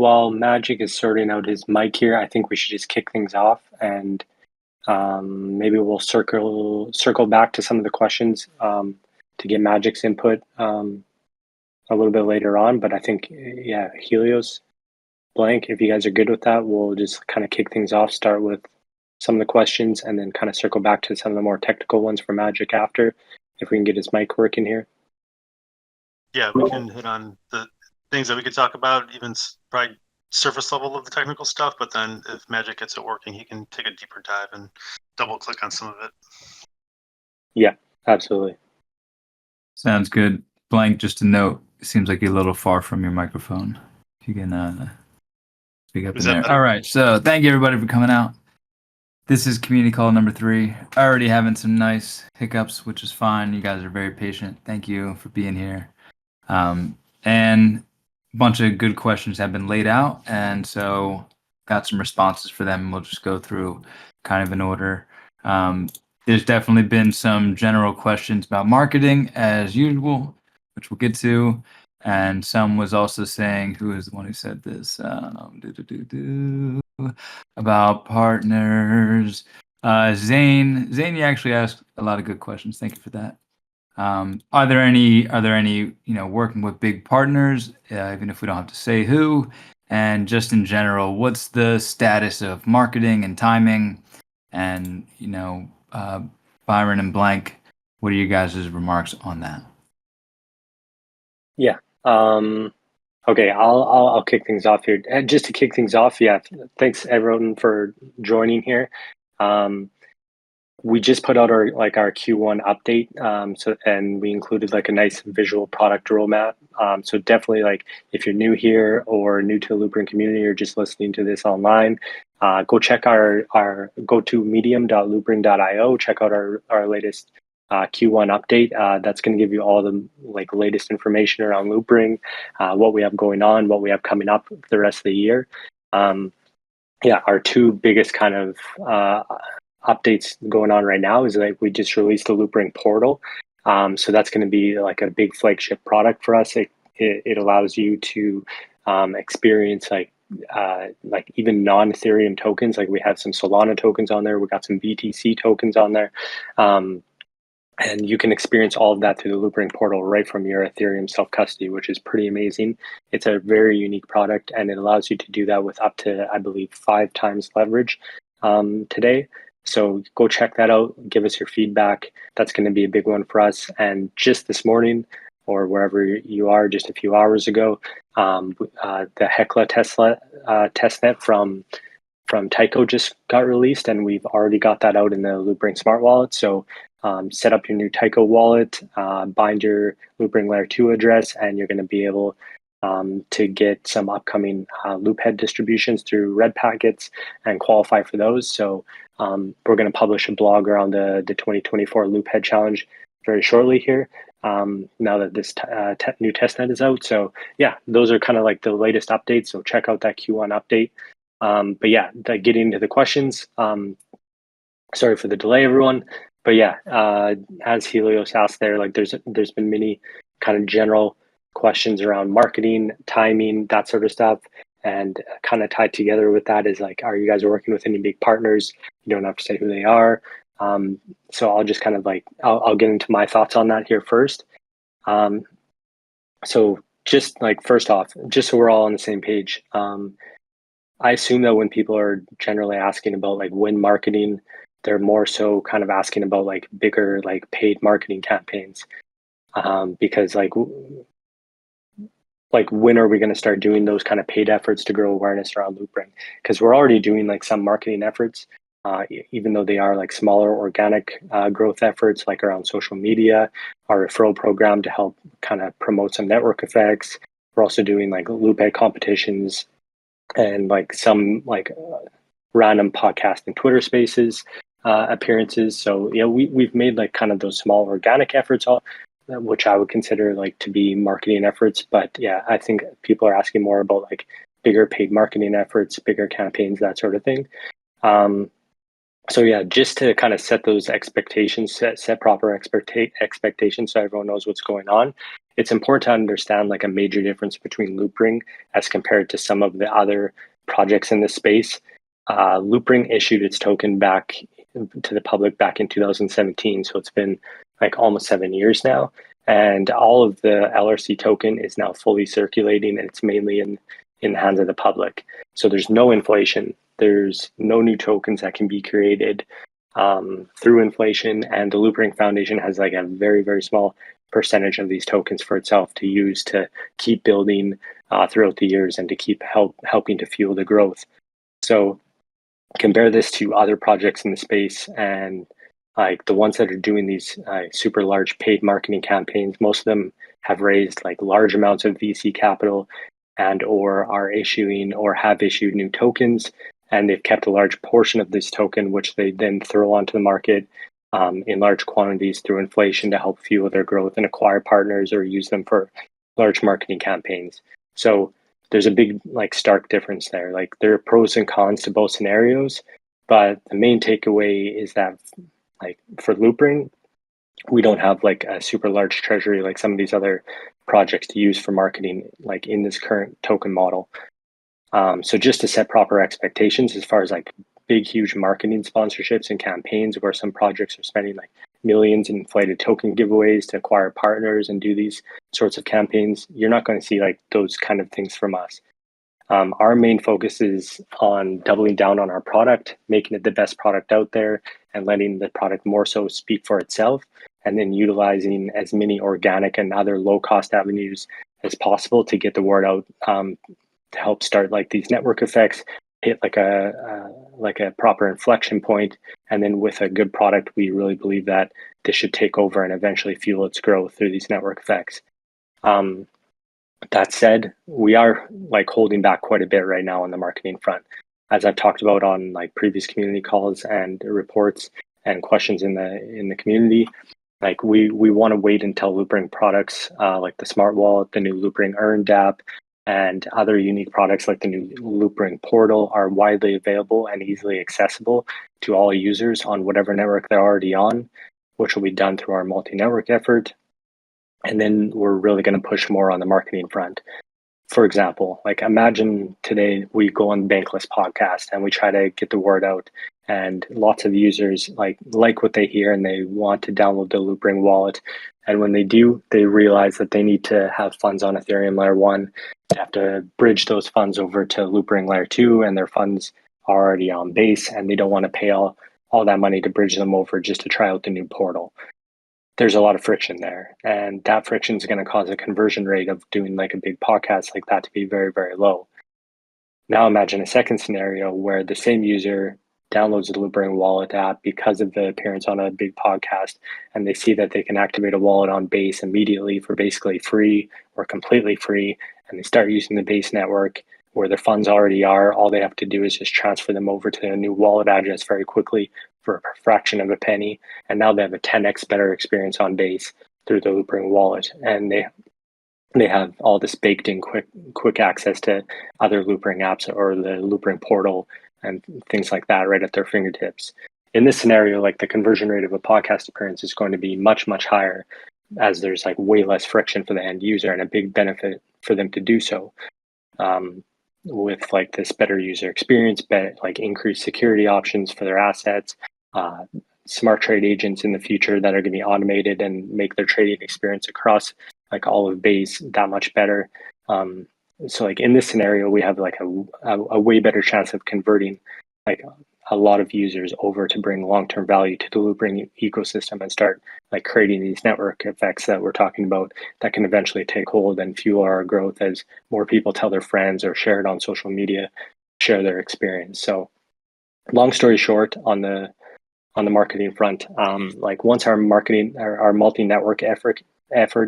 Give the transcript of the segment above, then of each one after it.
while Magic is sorting out his mic here, I think we should just kick things off, and maybe we'll circle back to some of the questions to get Magic's input a little bit later on. But I think, yeah, Helios, Blank, if you guys are good with that, we'll just kind of kick things off, start with some of the questions, and then kind of circle back to some of the more technical ones for Magic after, if we can get his mic working here. Yeah, we can hit on the things that we could talk about, even probably surface level of the technical stuff, but then if Magic gets it working, he can take a deeper dive and double click on some of it. Yeah, absolutely. Sounds good. Blank, just a note, it seems like you're a little far from your microphone. If you can speak up in there. Better? All right, so thank you everybody for coming out. This is community call number 3. Already having some nice hiccups, which is fine. You guys are very patient. Thank you for being here. And a bunch of good questions have been laid out, and so got some responses for them. We'll just go through kind of in order. There's definitely been some general questions about marketing as usual, which we'll get to. And some was also saying, who is the one who said this? About partners. Zane, you actually asked a lot of good questions. Thank you for that. Are there any, working with big partners, even if we don't have to say who, and just in general, what's the status of marketing and timing? And, Byron and Blank, what are you guys' remarks on that? Yeah. Okay, I'll kick things off here. And just to kick things off, yeah, thanks everyone for joining here. We just put out our Q1 update, and we included like a nice visual product roadmap. So definitely, if you're new here or new to the Loopring community or just listening to this online, go check go to medium.loopring.io, check out our latest Q1 update. That's going to give you all the latest information around Loopring, what we have going on, what we have coming up for the rest of the year. Our 2 biggest kind of updates going on right now is we just released the Loopring Portal. So that's going to be like a big flagship product for us. It allows you to experience even non-Ethereum tokens. Like we have some Solana tokens on there. We got some BTC tokens on there. And you can experience all of that through the Loopring Portal right from your Ethereum self-custody, which is pretty amazing. It's a very unique product, and it allows you to do that with up to, I believe, 5 times leverage today. So go check that out. Give us your feedback. That's going to be a big one for us. And just this morning, or wherever you are, just a few hours ago, the Hecla testnet from Tyco just got released, and we've already got that out in the Loopring Smart Wallet. So set up your new Tyco wallet, bind your Loopring Layer 2 address, and you're going to be able to get some upcoming Loophead distributions through red packets and qualify for those. So we're going to publish a blog around the 2024 Loophead challenge very shortly here, now that this new testnet is out. So yeah, those are kind of like the latest updates. So check out that Q1 update. But yeah, getting into the questions, sorry for the delay, everyone. But yeah, as Helios asked there, there's been many kind of general questions around marketing, timing, that sort of stuff. And kind of tied together with that is are you guys working with any big partners? You don't have to say who they are. So I'll just kind of I'll get into my thoughts on that here first. So just first off, just so we're all on the same page, I assume that when people are generally asking about when marketing, they're more so kind of asking about bigger paid marketing campaigns, because when are we going to start doing those kind of paid efforts to grow awareness around Loopring? Because we're already doing some marketing efforts, even though they are smaller organic growth efforts, around social media, our referral program to help kind of promote some network effects. We're also doing Loophead competitions and some random podcast and Twitter Spaces appearances. So yeah, we've made kind of those small organic efforts, which I would consider to be marketing efforts. But yeah, I think people are asking more about bigger paid marketing efforts, bigger campaigns, that sort of thing. So yeah, just to kind of set those expectations, set proper expectations so everyone knows what's going on, it's important to understand like a major difference between Loopring as compared to some of the other projects in this space. Loopring issued its token back to the public back in 2017, so it's been like almost 7 years now. And all of the LRC token is now fully circulating, and it's mainly in the hands of the public. So there's no inflation. There's no new tokens that can be created through inflation, and the Loopring Foundation has like a very, very small percentage of these tokens for itself to use to keep building throughout the years and to keep helping to fuel the growth. So compare this to other projects in the space, and like the ones that are doing these super large paid marketing campaigns, most of them have raised like large amounts of VC capital and or are issuing or have issued new tokens, and they've kept a large portion of this token, which they then throw onto the market in large quantities through inflation to help fuel their growth and acquire partners or use them for large marketing campaigns. So there's a big like stark difference there. Like there are pros and cons to both scenarios, but the main takeaway is that like for Loopring, we don't have like a super large treasury like some of these other projects to use for marketing like in this current token model. So just to set proper expectations as far as like big, huge marketing sponsorships and campaigns where some projects are spending like millions in inflated token giveaways to acquire partners and do these sorts of campaigns, you're not going to see like those kind of things from us. Our main focus is on doubling down on our product, making it the best product out there, and letting the product more so speak for itself, and then utilizing as many organic and other low-cost avenues as possible to get the word out, to help start like these network effects, hit like a proper inflection point, and then with a good product, we really believe that this should take over and eventually fuel its growth through these network effects. That said, we are like holding back quite a bit right now on the marketing front. As I've talked about on like previous community calls and reports and questions in the community, like we want to wait until Loopring products like the Smart Wallet, the new Loopring Earn DApp, and other unique products like the new Loopring Portal are widely available and easily accessible to all users on whatever network they're already on, which will be done through our multi-network effort. And then we're really going to push more on the marketing front. For example, like imagine today we go on Bankless podcast and we try to get the word out, and lots of users like what they hear and they want to download the Loopring wallet. And when they do, they realize that they need to have funds on Ethereum layer 1. They have to bridge those funds over to Loopring layer 2, and their funds are already on base, and they don't want to pay all that money to bridge them over just to try out the new portal. There's a lot of friction there, and that friction is going to cause a conversion rate of doing like a big podcast like that to be very, very low. Now imagine a second scenario where the same user downloads the Loopring Wallet app because of the appearance on a big podcast, and they see that they can activate a wallet on Base immediately for basically free or completely free, and they start using the Base network where their funds already are. All they have to do is just transfer them over to a new wallet address very quickly for a fraction of a penny, and now they have a 10x better experience on Base through the Loopring wallet, and they have all this baked in quick access to other Loopring apps or the Loopring Portal and things like that right at their fingertips. In this scenario, like the conversion rate of a podcast appearance is going to be much, much higher, as there's like way less friction for the end user and a big benefit for them to do so. With like this better user experience, like increased security options for their assets, smart trade agents in the future that are going to be automated and make their trading experience across like all of Base that much better. So like in this scenario, we have like a way better chance of converting like a lot of users over to bring long-term value to the Loopring ecosystem and start like creating these network effects that we're talking about that can eventually take hold and fuel our growth as more people tell their friends or share it on social media, share their experience. So long story short, on the marketing front, like once our marketing, our multi-network effort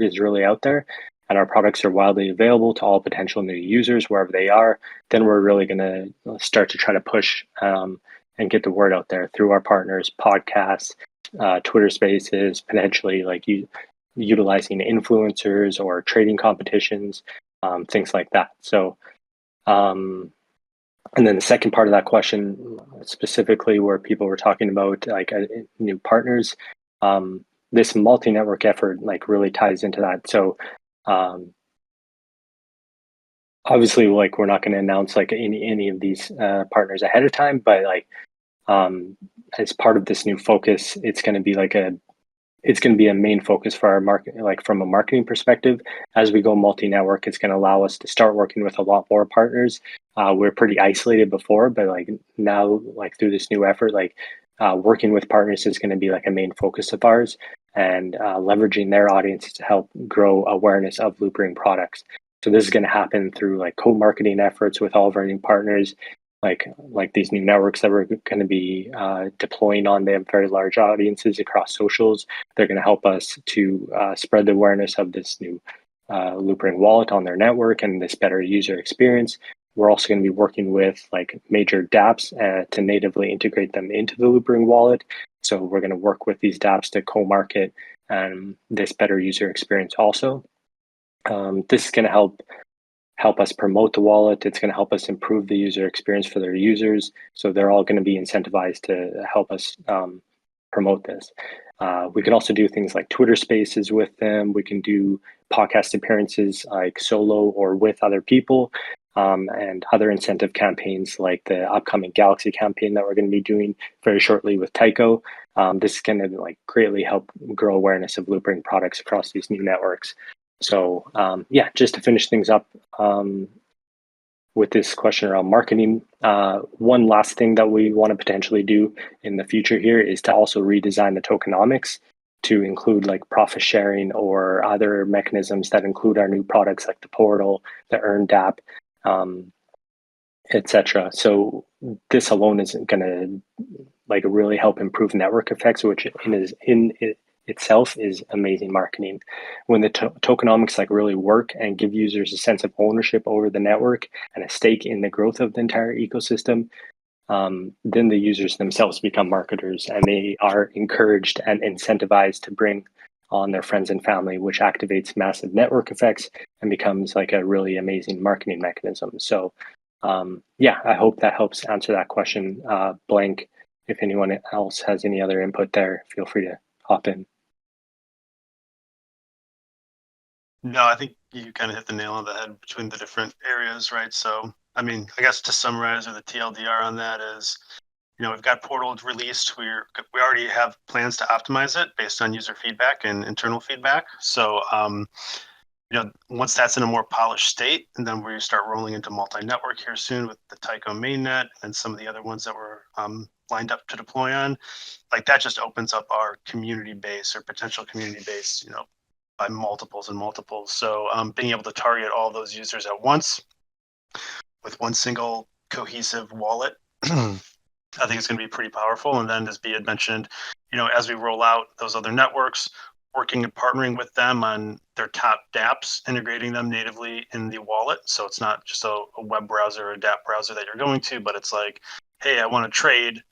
is really out there and our products are widely available to all potential new users wherever they are, then we're really going to start to try to push and get the word out there through our partners, podcasts, Twitter Spaces, potentially like utilizing influencers or trading competitions, things like that. So, and then the second part of that question, specifically where people were talking about like new partners, this multi-network effort like really ties into that. So Obviously, like we're not going to announce like any of these partners ahead of time, but like as part of this new focus, it's going to be a main focus for our market, like from a marketing perspective. As we go multi-network, it's going to allow us to start working with a lot more partners. We're pretty isolated before, but like now, like through this new effort, like working with partners is going to be like a main focus of ours, and leveraging their audience to help grow awareness of Loopring products. So this is going to happen through like co-marketing efforts with all of our new partners, like these new networks that we're going to be deploying on. They have very large audiences across socials. They're going to help us to spread the awareness of this new Loopring wallet on their network and this better user experience. We're also going to be working with like major dApps to natively integrate them into the Loopring wallet. So we're going to work with these dApps to co-market this better user experience also. This is going to help us promote the wallet. It's going to help us improve the user experience for their users. So they're all going to be incentivized to help us promote this. We can also do things like Twitter Spaces with them. We can do podcast appearances like solo or with other people, and other incentive campaigns like the upcoming Galaxy campaign that we're going to be doing very shortly with Tycho. This is going to like greatly help grow awareness of Loopring products across these new networks. So yeah, just to finish things up with this question around marketing, one last thing that we want to potentially do in the future here is to also redesign the tokenomics to include like profit sharing or other mechanisms that include our new products like the portal, the earn DApp, etc. So this alone isn't going to like really help improve network effects, which in itself is amazing marketing. When the tokenomics like really work and give users a sense of ownership over the network and a stake in the growth of the entire ecosystem, then the users themselves become marketers, and they are encouraged and incentivized to bring on their friends and family, which activates massive network effects and becomes like a really amazing marketing mechanism. So yeah, I hope that helps answer that question. Blank, if anyone else has any other input there, feel free to hop in. No, I think you kind of hit the nail on the head between the different areas, right? So, I mean, I guess to summarize, or the TLDR on that is, you know, we've got Portal released. We already have plans to optimize it based on user feedback and internal feedback. So, you know, once that's in a more polished state, and then we start rolling into multi-network here soon with the Tycho mainnet and some of the other ones that we're lined up to deploy on, like that just opens up our community base or potential community base, you know, by multiples and multiples. So being able to target all those users at once with one single cohesive wallet, I think it's going to be pretty powerful. And then, as B had mentioned, you know, as we roll out those other networks, working and partnering with them on their top dApps, integrating them natively in the wallet. So it's not just a web browser or a DApp browser that you're going to, but it's like, hey, I want to trade.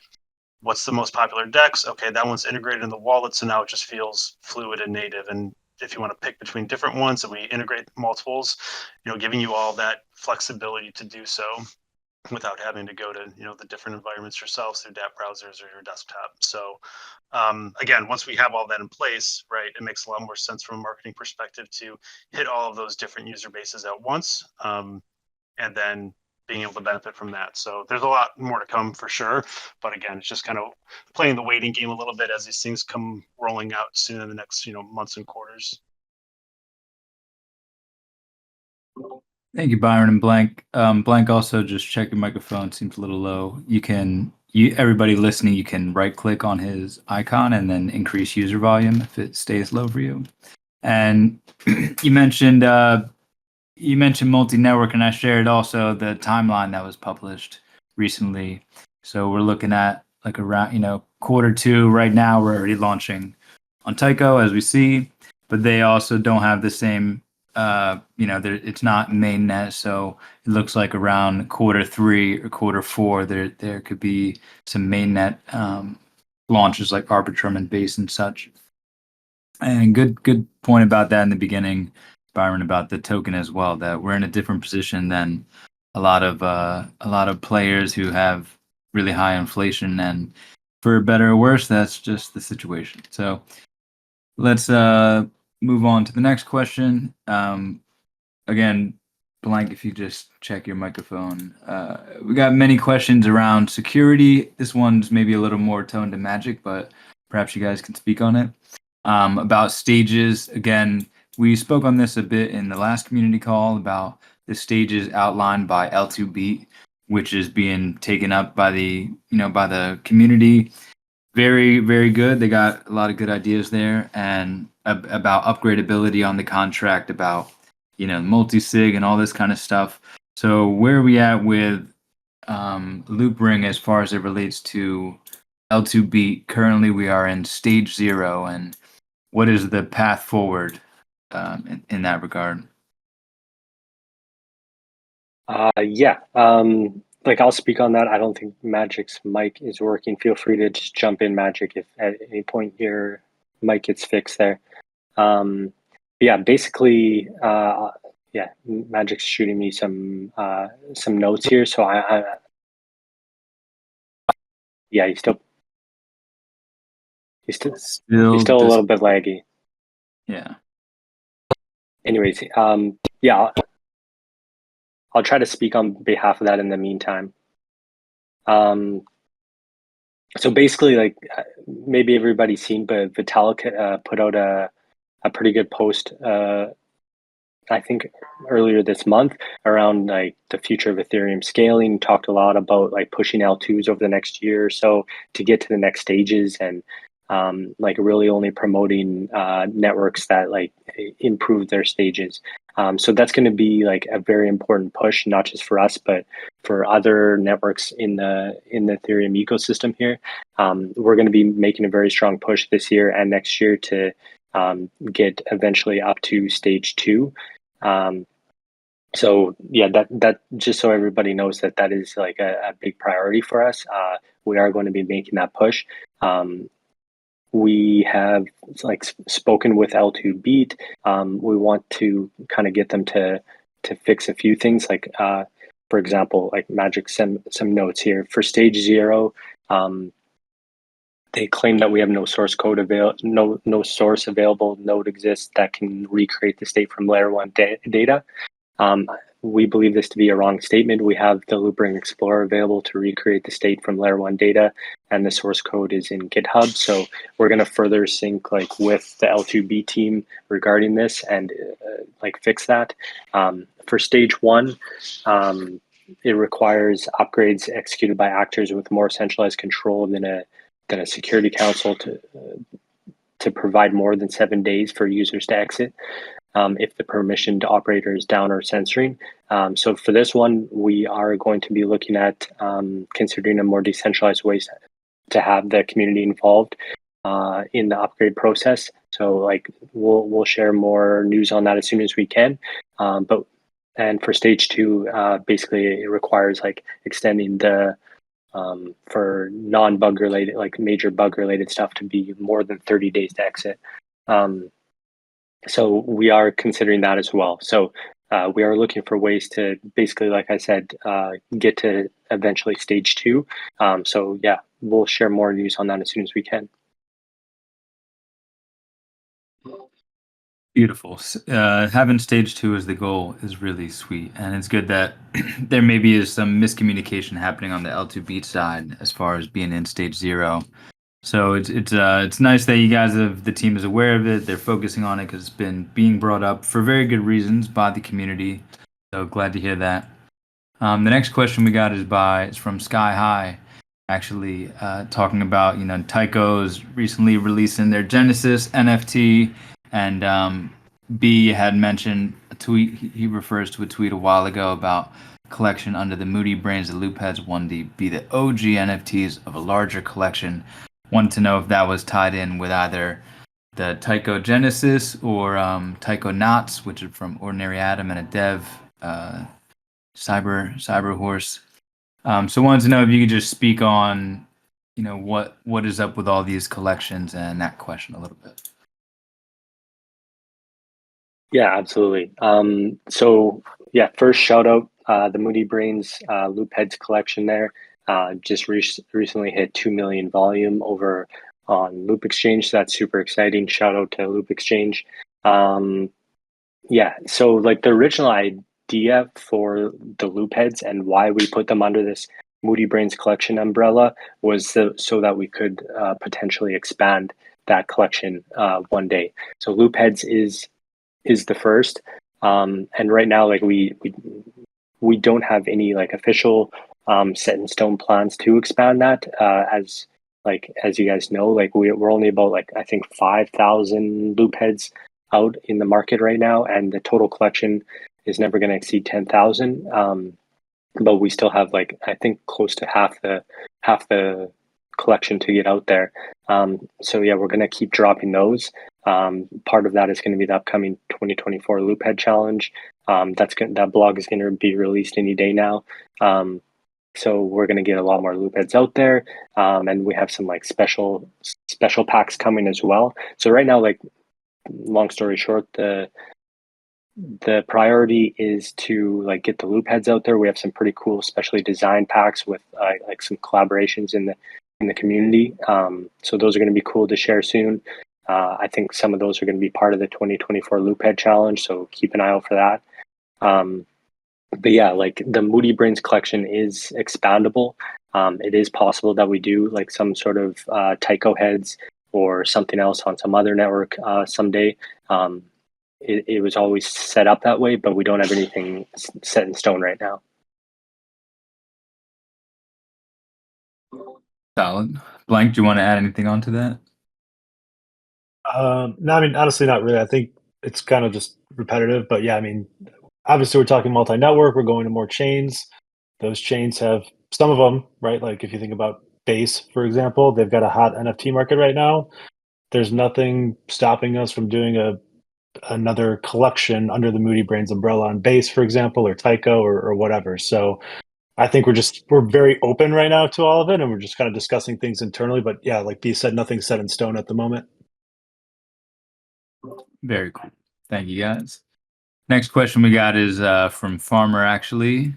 What's the most popular DEX? Okay, that one's integrated in the wallet, so now it just feels fluid and native. And if you want to pick between different ones and we integrate multiples, you know, giving you all that flexibility to do so without having to go to, you know, the different environments yourselves through DApp browsers or your desktop. So again, once we have all that in place, right, it makes a lot more sense from a marketing perspective to hit all of those different user bases at once, and then being able to benefit from that. So there's a lot more to come for sure. But again, it's just kind of playing the waiting game a little bit as these things come rolling out soon in the next, you know, months and quarters. Thank you, Byron and Blank. Blank, also just check your microphone. Seems a little low. Everybody listening, you can right click on his icon and then increase user volume if it stays low for you. And you mentioned multi-network, and I shared also the timeline that was published recently. So we're looking at like around, Q2 right now. We're already launching on Tycho, as we see, but they also don't have the same, it's not mainnet. So it looks like around Q3 or Q4, there could be some mainnet launches like Arbitrum and Base and such. And good point about that in the beginning, Byron, about the token as well, that we're in a different position than a lot of players who have really high inflation, and for better or worse, that's just the situation. So let's move on to the next question. Again, Blank, if you just check your microphone. We got many questions around security. This one's maybe a little more toned to Magic, but perhaps you guys can speak on it. About stages, again, we spoke on this a bit in the last community call about the stages outlined by L2beat, which is being taken up by the community. Very, very good. They got a lot of good ideas there, and about upgradability on the contract, about multi-sig and all this kind of stuff. So where are we at with Loopring as far as it relates to L2beat? Currently, we are in stage 0, and what is the path forward in that regard? I'll speak on that. I don't think Magic's mic is working. Feel free to just jump in, Magic, if at any point your mic gets fixed there. Basically, Magic's shooting me some notes here. So he's still a little bit laggy. Yeah. Anyways, I'll try to speak on behalf of that in the meantime. So basically, like maybe everybody's seen, but Vitalik put out a pretty good post, I think earlier this month, around like the future of Ethereum scaling. Talked a lot about like pushing L2s over the next year or so to get to the next stages, and like really only promoting networks that like improve their stages. So that's going to be like a very important push, not just for us, but for other networks in the Ethereum ecosystem here. We're going to be making a very strong push this year and next year to get eventually up to stage 2. So yeah, that just so everybody knows that is like a big priority for us. We are going to be making that push. We have like spoken with L2beat. We want to kind of get them to fix a few things, like for example, like Magic sent some notes here for stage 0. They claim that we have no source code no source available node exists that can recreate the state from layer 1 data. We believe this to be a wrong statement. We have the Loopring Explorer available to recreate the state from layer 1 data, and the source code is in GitHub. So we're going to further sync like with the L2B team regarding this and like fix that. For stage 1, it requires upgrades executed by actors with more centralized control than a security council to provide more than 7 days for users to exit. If the permissioned operator is down or censoring. So for this one, we are going to be looking at considering a more decentralized ways to have the community involved in the upgrade process. So like we'll share more news on that as soon as we can. And for stage 2, basically it requires like extending the for non-bug related, like major bug related stuff, to be more than 30 days to exit. So we are considering that as well. So we are looking for ways to basically, like I said, get to eventually stage 2. So yeah, we'll share more news on that as soon as we can. Beautiful. Having stage 2 as the goal is really sweet, and it's good that there maybe is some miscommunication happening on the L2beat side as far as being in stage 0. So it's nice that you guys the team is aware of it. They're focusing on it because it's been being brought up for very good reasons by the community. So glad to hear that. The next question we got is from Sky High, actually talking about Tyco's recently releasing their Genesis NFT, and B had mentioned a tweet. He refers to a tweet a while ago about collection under the Moody Brains the Loopheads 1D be the OG NFTs of a larger collection. Wanted to know if that was tied in with either the Tycho Genesis or Tycho Knots, which is from Ordinary Atom and a dev, Cyber Horse. So wanted to know if you could just speak on, what is up with all these collections and that question a little bit. Yeah, absolutely. So yeah, first shout out the Moody Brains Loopheads collection there. Just recently hit 2 million volume over on Loop Exchange. So that's super exciting. Shout out to Loop Exchange. Yeah, so like the original idea for the Loopheads and why we put them under this Moody Brains collection umbrella was so that we could potentially expand that collection one day. So Loopheads is the first, and right now, like we don't have any like official set in stone plans to expand that. As you guys know, like we're only about like I think 5,000 Loopheads out in the market right now, and the total collection is never going to exceed 10,000. But we still have like I think close to half the collection to get out there. So yeah, we're going to keep dropping those. Part of that is going to be the upcoming 2024 Loophead challenge. That blog is going to be released any day now. So we're going to get a lot more Loopheads out there, and we have some like special packs coming as well. So right now, like long story short, the priority is to like get the Loopheads out there. We have some pretty cool, specially designed packs with like some collaborations in the community. So those are going to be cool to share soon. I think some of those are going to be part of the 2024 Loophead challenge. So keep an eye out for that. But yeah, like the Moody Brains collection is expandable. It is possible that we do like some sort of Tycho heads or something else on some other network someday. It was always set up that way, but we don't have anything set in stone right now. Solid. Blank, do you want to add anything onto that? No, I mean, honestly, not really. I think it's kind of just repetitive, but yeah, I mean, obviously we're talking multi-network, we're going to more chains. Those chains have some of them, right? Like if you think about Base, for example, they've got a hot NFT market right now. There's nothing stopping us from doing another collection under the Moody Brains umbrella on Base, for example, or Tycho or whatever. So I think we're very open right now to all of it, and we're just kind of discussing things internally. But yeah, like B said, nothing's set in stone at the moment. Very cool. Thank you, guys. Next question we got is from Farmer, actually.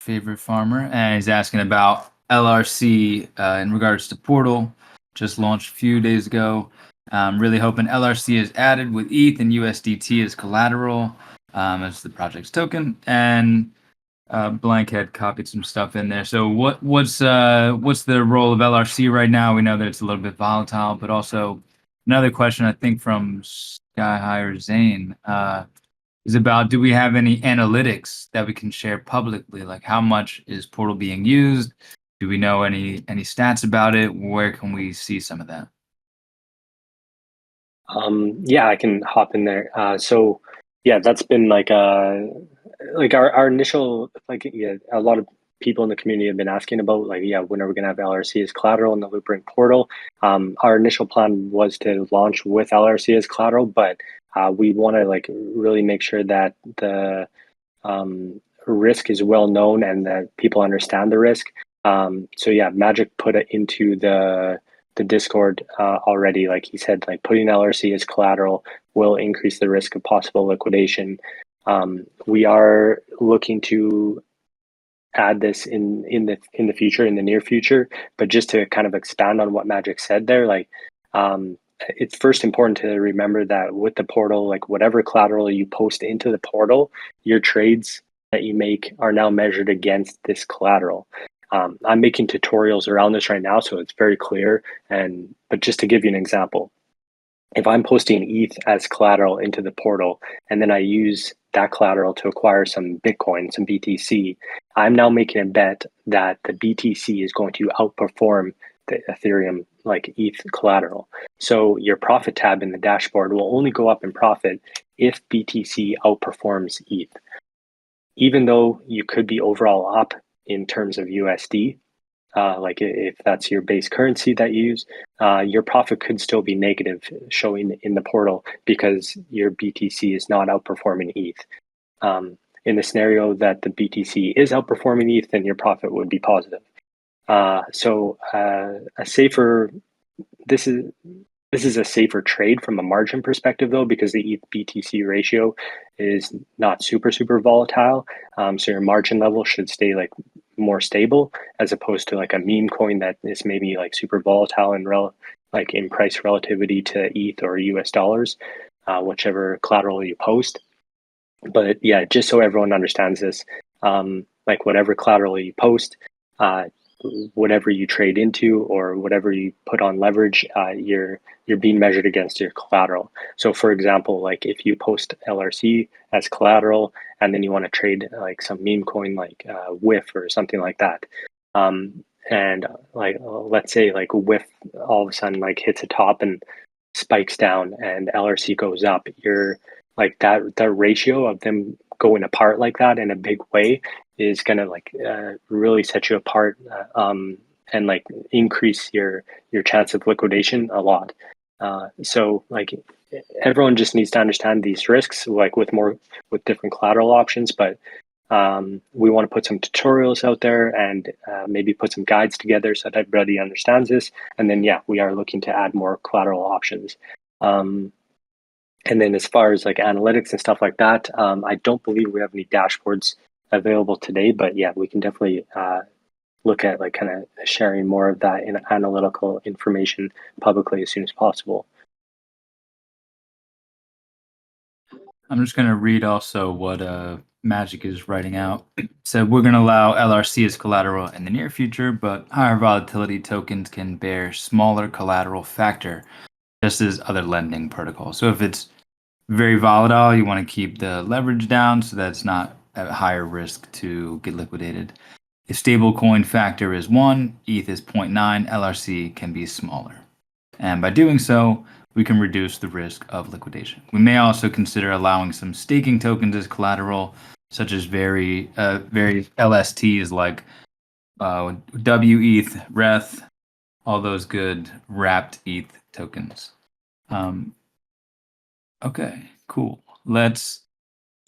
Favorite Farmer. And he's asking about LRC in regards to Portal. Just launched a few days ago. Really hoping LRC is added with ETH and USDT as collateral as the project's token. And Blank had copied some stuff in there. So what's the role of LRC right now? We know that it's a little bit volatile, but also another question I think from Sky High or Zane is about, do we have any analytics that we can share publicly? Like how much is Portal being used? Do we know any stats about it? Where can we see some of that? Yeah, I can hop in there. So yeah, that's been like our initial a lot of people in the community have been asking about when are we going to have LRC as collateral in the Loopring portal. Our initial plan was to launch with LRC as collateral, but we want to really make sure that the risk is well known and that people understand the risk. So yeah, Magic put it into the Discord already. Like he said, putting LRC as collateral will increase the risk of possible liquidation. We are looking to add this in the future, in the near future. But just to kind of expand on what Magic said there, it's first important to remember that with the portal, whatever collateral you post into the portal, your trades that you make are now measured against this collateral. I'm making tutorials around this right now, so it's very clear. But just to give you an example, if I'm posting ETH as collateral into the portal, and then I use that collateral to acquire some Bitcoin, some BTC, I'm now making a bet that the BTC is going to outperform the Ethereum ETH collateral. So your profit tab in the dashboard will only go up in profit if BTC outperforms ETH. Even though you could be overall up in terms of USD, if that's your base currency that you use, your profit could still be negative showing in the portal because your BTC is not outperforming ETH. In the scenario that the BTC is outperforming ETH, then your profit would be positive. This is a safer trade from a margin perspective, though, because the ETH BTC ratio is not super volatile. So your margin level should stay more stable, as opposed to a meme coin that is maybe super volatile in in price relativity to ETH or US dollars. whichever collateral you post. But yeah, just so everyone understands this, like whatever collateral you post, whatever you trade into or whatever you put on leverage, you're being measured against your collateral. So for example, like if you post LRC as collateral and then you want to trade like some meme coin like WIF or something like that, and like let's say like WIF all of a sudden like hits a top and spikes down and LRC goes up, you're like that ratio of them going apart like that in a big way is gonna like really set you apart and like increase your chance of liquidation a lot. So like everyone just needs to understand these risks, like with different collateral options, but we want to put some tutorials out there and maybe put some guides together so that everybody understands this. And then, yeah, we are looking to add more collateral options. And then as far as like analytics and stuff like that, I don't believe we have any dashboards available today, but yeah, we can definitely look at like kind of sharing more of that in analytical information publicly as soon as possible. I'm just going to read also what Magic is writing out. So we're going to allow LRC as collateral in the near future, but higher volatility tokens can bear smaller collateral factor, just as other lending protocols. So if it's very volatile, you want to keep the leverage down so that it's not at higher risk to get liquidated. If stable coin factor is 1, ETH is 0.9, LRC can be smaller. And by doing so, we can reduce the risk of liquidation. We may also consider allowing some staking tokens as collateral, such as very LSTs like WETH, RETH, all those good wrapped ETH tokens. Okay, cool.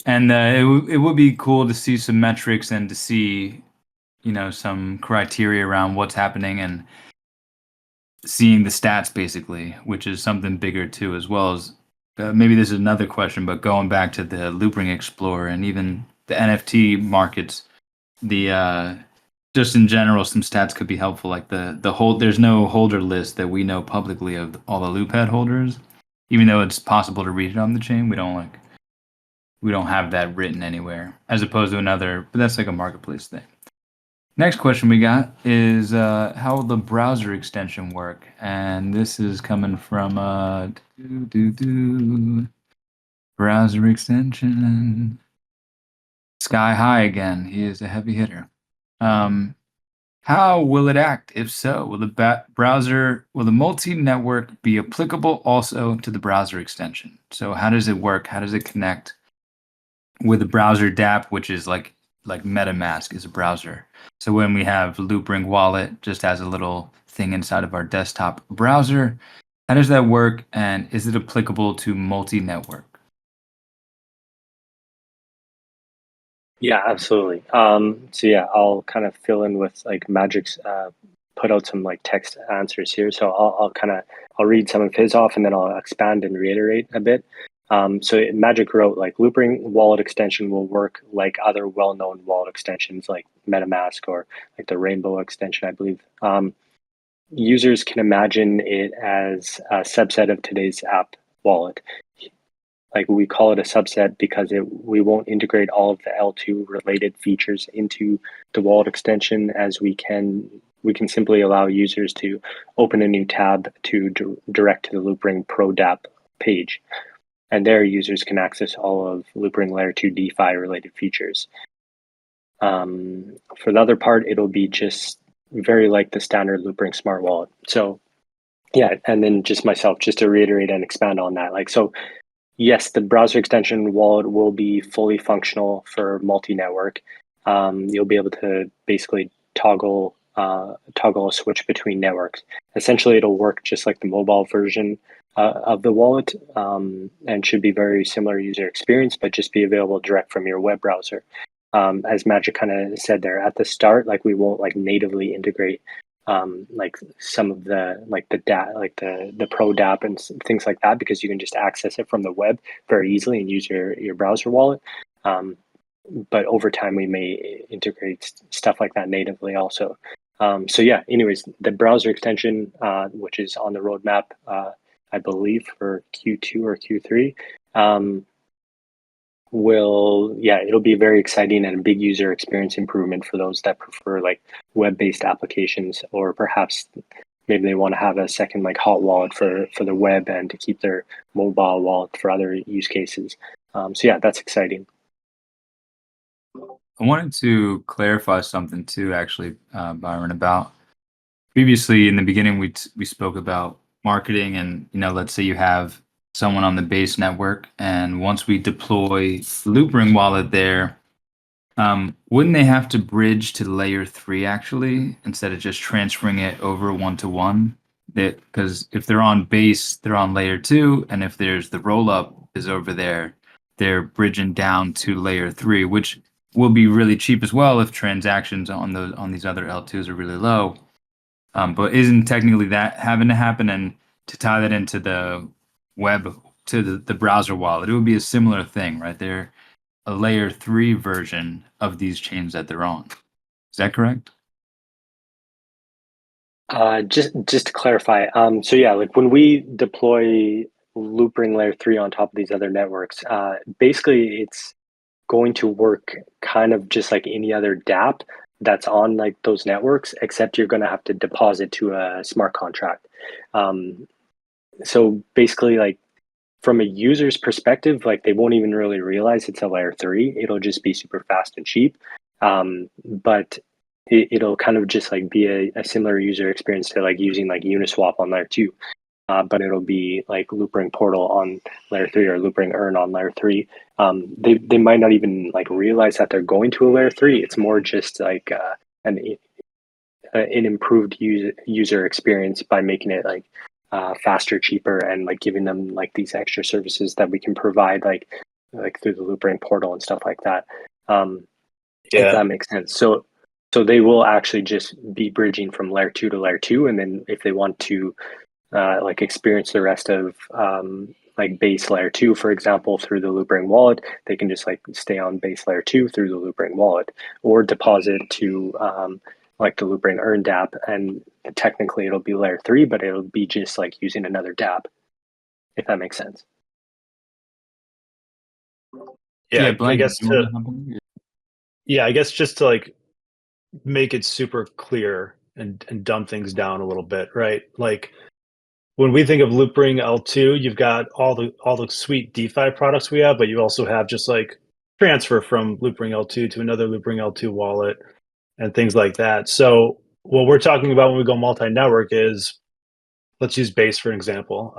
It would be cool to see some metrics and to see, some criteria around what's happening and seeing the stats basically, which is something bigger too, as well as maybe this is another question, but going back to the Loopring Explorer and even the NFT markets, just in general, some stats could be helpful. Like there's no holder list that we know publicly of all the Loophead holders, even though it's possible to read it on the chain. We don't have that written anywhere, as opposed to another, but that's like a marketplace thing. Next question we got is how will the browser extension work? And this is coming from browser extension. Sky High again. He is a heavy hitter. How will it act? If so, will the multi-network be applicable also to the browser extension? So how does it work? How does it connect with the browser DApp, which is like MetaMask is a browser? So when we have Loopring Wallet just as a little thing inside of our desktop browser, how does that work? And is it applicable to multi-network? Yeah, absolutely. So yeah, I'll kind of fill in with like Magic's put out some like text answers here. So I'll read some of his off and then I'll expand and reiterate a bit. So Magic wrote like Loopring Wallet extension will work like other well-known wallet extensions like MetaMask or like the Rainbow extension, I believe. Users can imagine it as a subset of today's app wallet. Like we call it a subset because we won't integrate all of the L2 related features into the wallet extension, as we can simply allow users to open a new tab to direct to the Loopring Pro DApp page. And there users can access all of Loopring Layer 2 DeFi related features. For the other part, it'll be just very like the standard Loopring Smart Wallet. So yeah, and then just myself, just to reiterate and expand on that. Like, so yes, the browser extension wallet will be fully functional for multi-network. You'll be able to basically toggle a switch between networks. Essentially, it'll work just like the mobile version of the wallet, and should be very similar user experience, but just be available direct from your web browser. As Magic kind of said there at the start, like we won't like natively integrate like some of the the Pro DApp and things like that, because you can just access it from the web very easily and use your browser wallet. But over time, we may integrate stuff like that natively also. So yeah, anyways, the browser extension, which is on the roadmap, I believe for Q2 or Q3. It'll be very exciting and a big user experience improvement for those that prefer like web-based applications, or perhaps maybe they want to have a second like hot wallet for the web and to keep their mobile wallet for other use cases. That's exciting. I wanted to clarify something too, actually, Byron, about previously in the beginning, we spoke about marketing and, let's say you have someone on the base network, and once we deploy Loopring Wallet there, wouldn't they have to bridge to layer 3 actually, instead of just transferring it over one-to-one? Because if they're on base, they're on layer 2, and if there's the rollup is over there, they're bridging down to layer 3, which will be really cheap as well if transactions on these other L2s are really low. But isn't technically that having to happen? And to tie that into the web, to the browser wallet, it would be a similar thing, right? They're a layer 3 version of these chains that they're on. Is that correct? Just to clarify, like when we deploy Loopring layer 3 on top of these other networks, basically it's going to work kind of just like any other DApp that's on like those networks, except you're going to have to deposit to a smart contract. So basically, like from a user's perspective, like they won't even really realize it's a layer 3. It'll just be super fast and cheap. But it'll kind of just like be a similar user experience to like using like Uniswap on layer 2. But it'll be like Loopring Portal on layer 3 or Loopring ERN on layer 3. They might not even like realize that they're going to a layer 3. It's more just like an improved user experience by making it like faster, cheaper, and like giving them like these extra services that we can provide like through the Loopring Portal and stuff like that. If that makes sense. So they will actually just be bridging from layer 2 to layer 2, and then if they want to like experience the rest of like base layer 2, for example, through the Loopring Wallet, they can just like stay on base layer 2 through the Loopring Wallet, or deposit to like the Loopring ERN DApp, and technically it'll be layer 3, but it'll be just like using another DApp, if that makes sense. Yeah, Blank, I guess just to like make it super clear and dumb things down a little bit, right? Like when we think of Loopring L2, you've got all the sweet DeFi products we have, but you also have just like transfer from Loopring L2 to another Loopring L2 wallet and things like that. So what we're talking about when we go multi-network is, let's use Base for an example.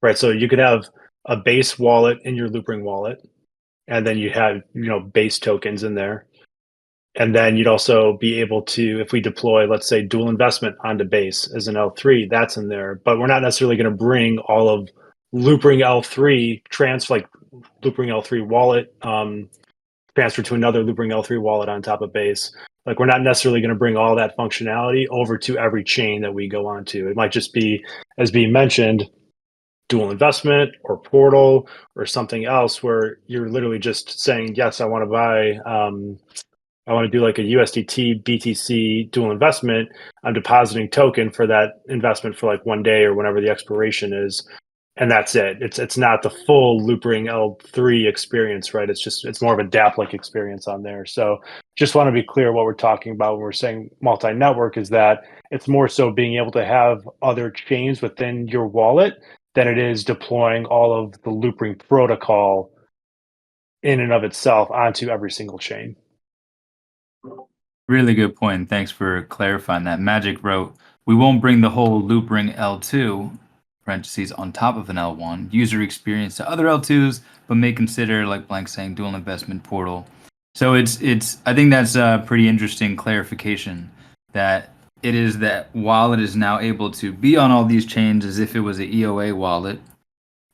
Right, so you could have a Base wallet in your Loopring wallet, and then you have Base tokens in there. And then you'd also be able to, if we deploy, let's say, dual investment onto Base as an L3, that's in there. But we're not necessarily going to bring all of Loopring L3 like Loopring L3 wallet transfer to another Loopring L3 wallet on top of Base. Like we're not necessarily going to bring all that functionality over to every chain that we go onto. It might just be, as being mentioned, dual investment or portal or something else where you're literally just saying, yes, I want to buy. I want to do like a USDT BTC dual investment. I'm depositing token for that investment for like 1 day or whenever the expiration is, and that's it. It's not the full Loopring L3 experience, right? It's more of a DApp-like experience on there. So just want to be clear what we're talking about when we're saying multi-network is that it's more so being able to have other chains within your wallet than it is deploying all of the Loopring protocol in and of itself onto every single chain. Really good point. Thanks for clarifying that. Magic wrote, we won't bring the whole Loopring L2 parentheses on top of an L1 user experience to other L2s, but may consider, like Blank saying, dual investment portal. So it's I think that's a pretty interesting clarification that it is that wallet is now able to be on all these chains as if it was an EOA wallet,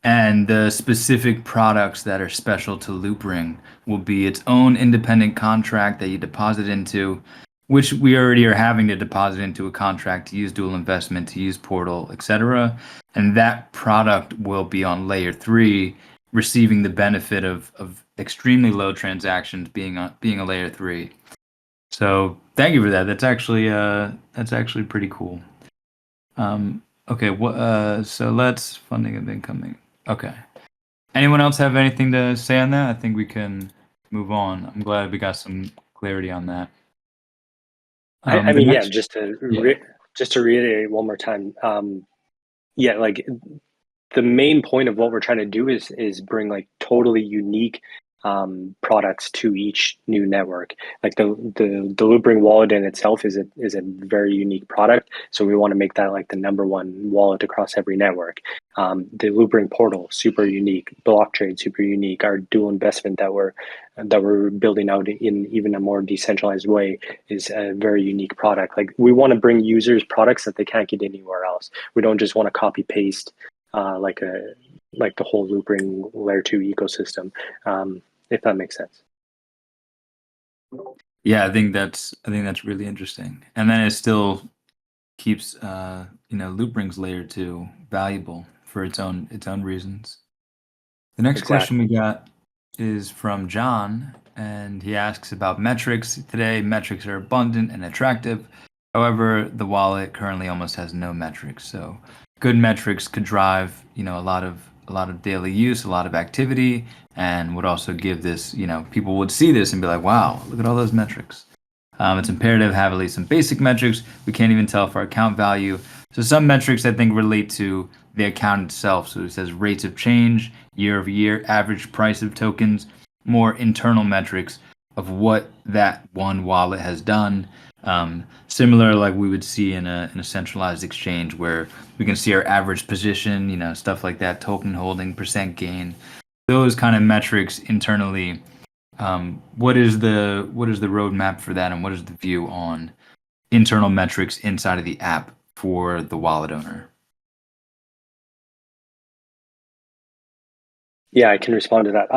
and the specific products that are special to Loopring will be its own independent contract that you deposit into, which we already are having to deposit into a contract to use dual investment, to use portal, etc. And that product will be on layer 3, receiving the benefit of extremely low transactions being a layer 3. So thank you for that. That's actually pretty cool. Okay, so let's funding of incoming. Okay. Anyone else have anything to say on that? I think we can move on. I'm glad we got some clarity on that. I The mean, yeah, next, just yeah. to reiterate one more time. Yeah, like the main point of what we're trying to do is bring like totally unique products to each new network. Like the Loopring wallet in itself is a very unique product, so we want to make that like the number one wallet across every network. The Loopring Portal, super unique. Block trade, super unique. Our dual investment that we're building out in even a more decentralized way is a very unique product. Like we want to bring users products that they can't get anywhere else. We don't just want to copy paste like the whole Loopring layer 2 ecosystem, if that makes sense. Yeah, I think that's really interesting. And then it still keeps Loopring's layer 2 valuable for its own reasons. The next question we got is from John, and he asks about metrics. Today, metrics are abundant and attractive. However, the wallet currently almost has no metrics. So good metrics could drive, a lot of daily use, a lot of activity, and would also give this, people would see this and be like, wow, look at all those metrics. It's imperative to have at least some basic metrics. We can't even tell for account value. So some metrics I think relate to the account itself. So it says rates of change, year over year, average price of tokens, more internal metrics of what that one wallet has done. Similar like we would see in a centralized exchange where we can see our average position, stuff like that, token holding, percent gain, those kind of metrics internally. What is the roadmap for that, and what is the view on internal metrics inside of the app for the wallet owner? Yeah, I can respond to that.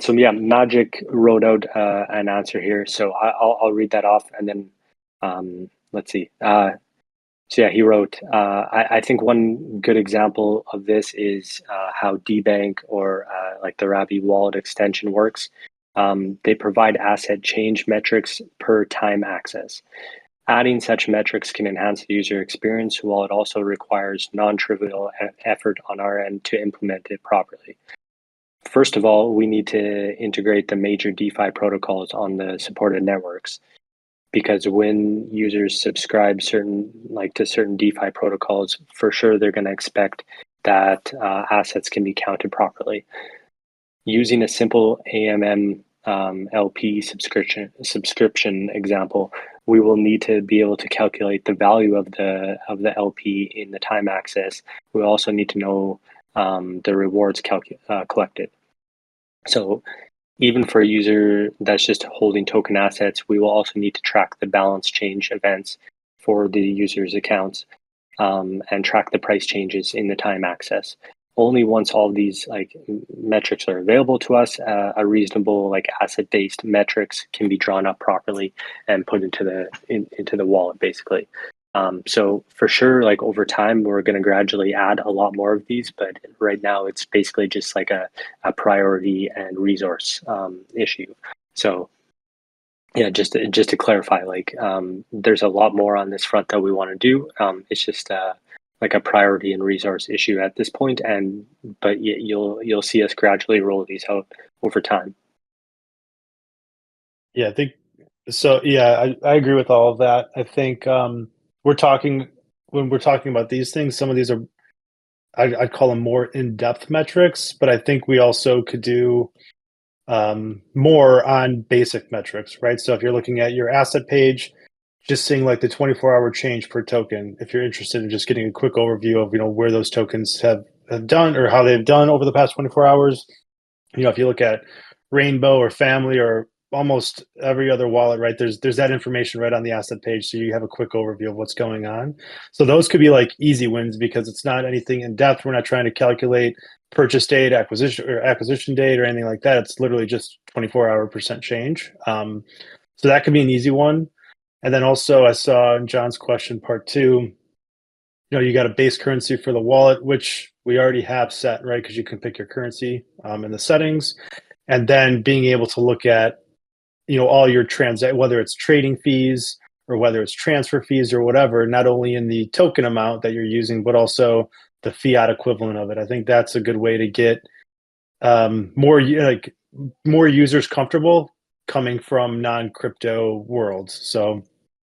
So yeah, Magic wrote out an answer here, so I'll read that off, and then let's see. So yeah, he wrote, I think one good example of this is how DBank or like the Ravi wallet extension works. They provide asset change metrics per time access. Adding such metrics can enhance the user experience while it also requires non-trivial effort on our end to implement it properly. First of all, we need to integrate the major DeFi protocols on the supported networks, because when users subscribe to certain DeFi protocols, for sure they're going to expect that assets can be counted properly. Using a simple AMM LP subscription example, we will need to be able to calculate the value of the LP in the time access. We also need to know the rewards collected. So even for a user that's just holding token assets, we will also need to track the balance change events for the user's accounts and track the price changes in the time access. Only once all of these like metrics are available to us, a reasonable like asset-based metrics can be drawn up properly and put into the wallet, basically. So for sure, like over time, we're going to gradually add a lot more of these, but right now it's basically just like a priority and resource issue. So yeah, just to clarify, like there's a lot more on this front that we want to do. It's just like a priority and resource issue at this point, but you'll see us gradually roll these out over time. Yeah, I think so. Yeah, I agree with all of that. I think when we're talking about these things, some of these are I'd call them more in-depth metrics, but I think we also could do more on basic metrics, right? So if you're looking at your asset page, just seeing like the 24-hour change per token, if you're interested in just getting a quick overview of where those tokens have done or how they've done over the past 24 hours. If you look at Rainbow or Family or almost every other wallet, right, there's that information right on the asset page, so you have a quick overview of what's going on. So those could be like easy wins because it's not anything in depth. We're not trying to calculate purchase date, acquisition date, or anything like that. It's literally just 24-hour percent change. So that could be an easy one. And then also I saw in John's question, part 2, you got a base currency for the wallet, which we already have set, right? Because you can pick your currency in the settings. And then being able to look at, all your whether it's trading fees or whether it's transfer fees or whatever, not only in the token amount that you're using, but also the fiat equivalent of it. I think that's a good way to get more users comfortable coming from non-crypto worlds. So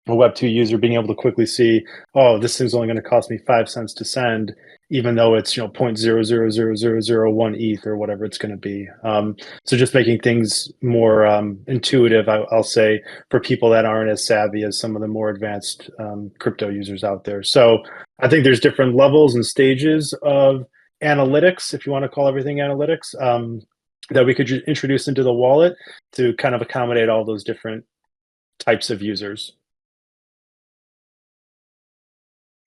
a Web2 user being able to quickly see, oh, this thing's only going to cost me 5 cents to send, even though it's 0.000001 ETH or whatever it's going to be. So just making things more intuitive, I'll say, for people that aren't as savvy as some of the more advanced crypto users out there. So I think there's different levels and stages of analytics, if you want to call everything analytics, that we could introduce into the wallet to kind of accommodate all those different types of users.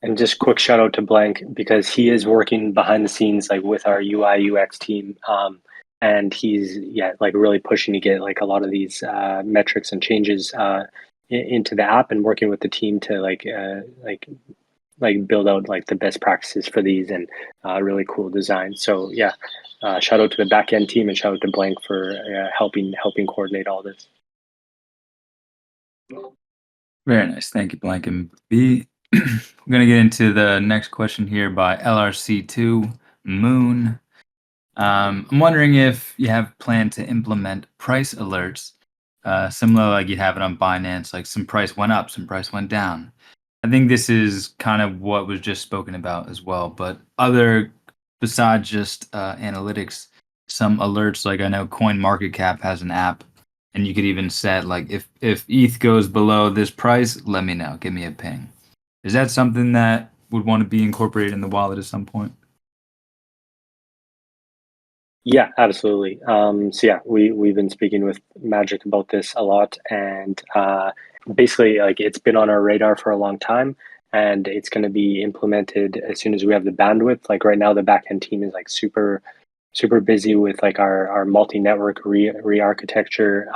And just quick shout out to Blank because he is working behind the scenes like with our UI UX team, and he's like really pushing to get like a lot of these metrics and changes into the app, and working with the team to like build out like the best practices for these and really cool design. So yeah, shout out to the back end team and shout out to Blank for helping coordinate all this. Very nice, thank you, Blank and B. We're going to get into the next question here by LRC2 Moon. I'm wondering if you have planned to implement price alerts, similar like you have it on Binance, like some price went up, some price went down. I think this is kind of what was just spoken about as well, but other, besides just analytics, some alerts, like I know CoinMarketCap has an app, and you could even set like, if ETH goes below this price, let me know, give me a ping. Is that something that would want to be incorporated in the wallet at some point? Yeah, absolutely. So yeah, we've been speaking with Magic about this a lot, and basically like it's been on our radar for a long time, and it's going to be implemented as soon as we have the bandwidth. Like right now, the backend team is like super busy with like our multi-network re-architecture,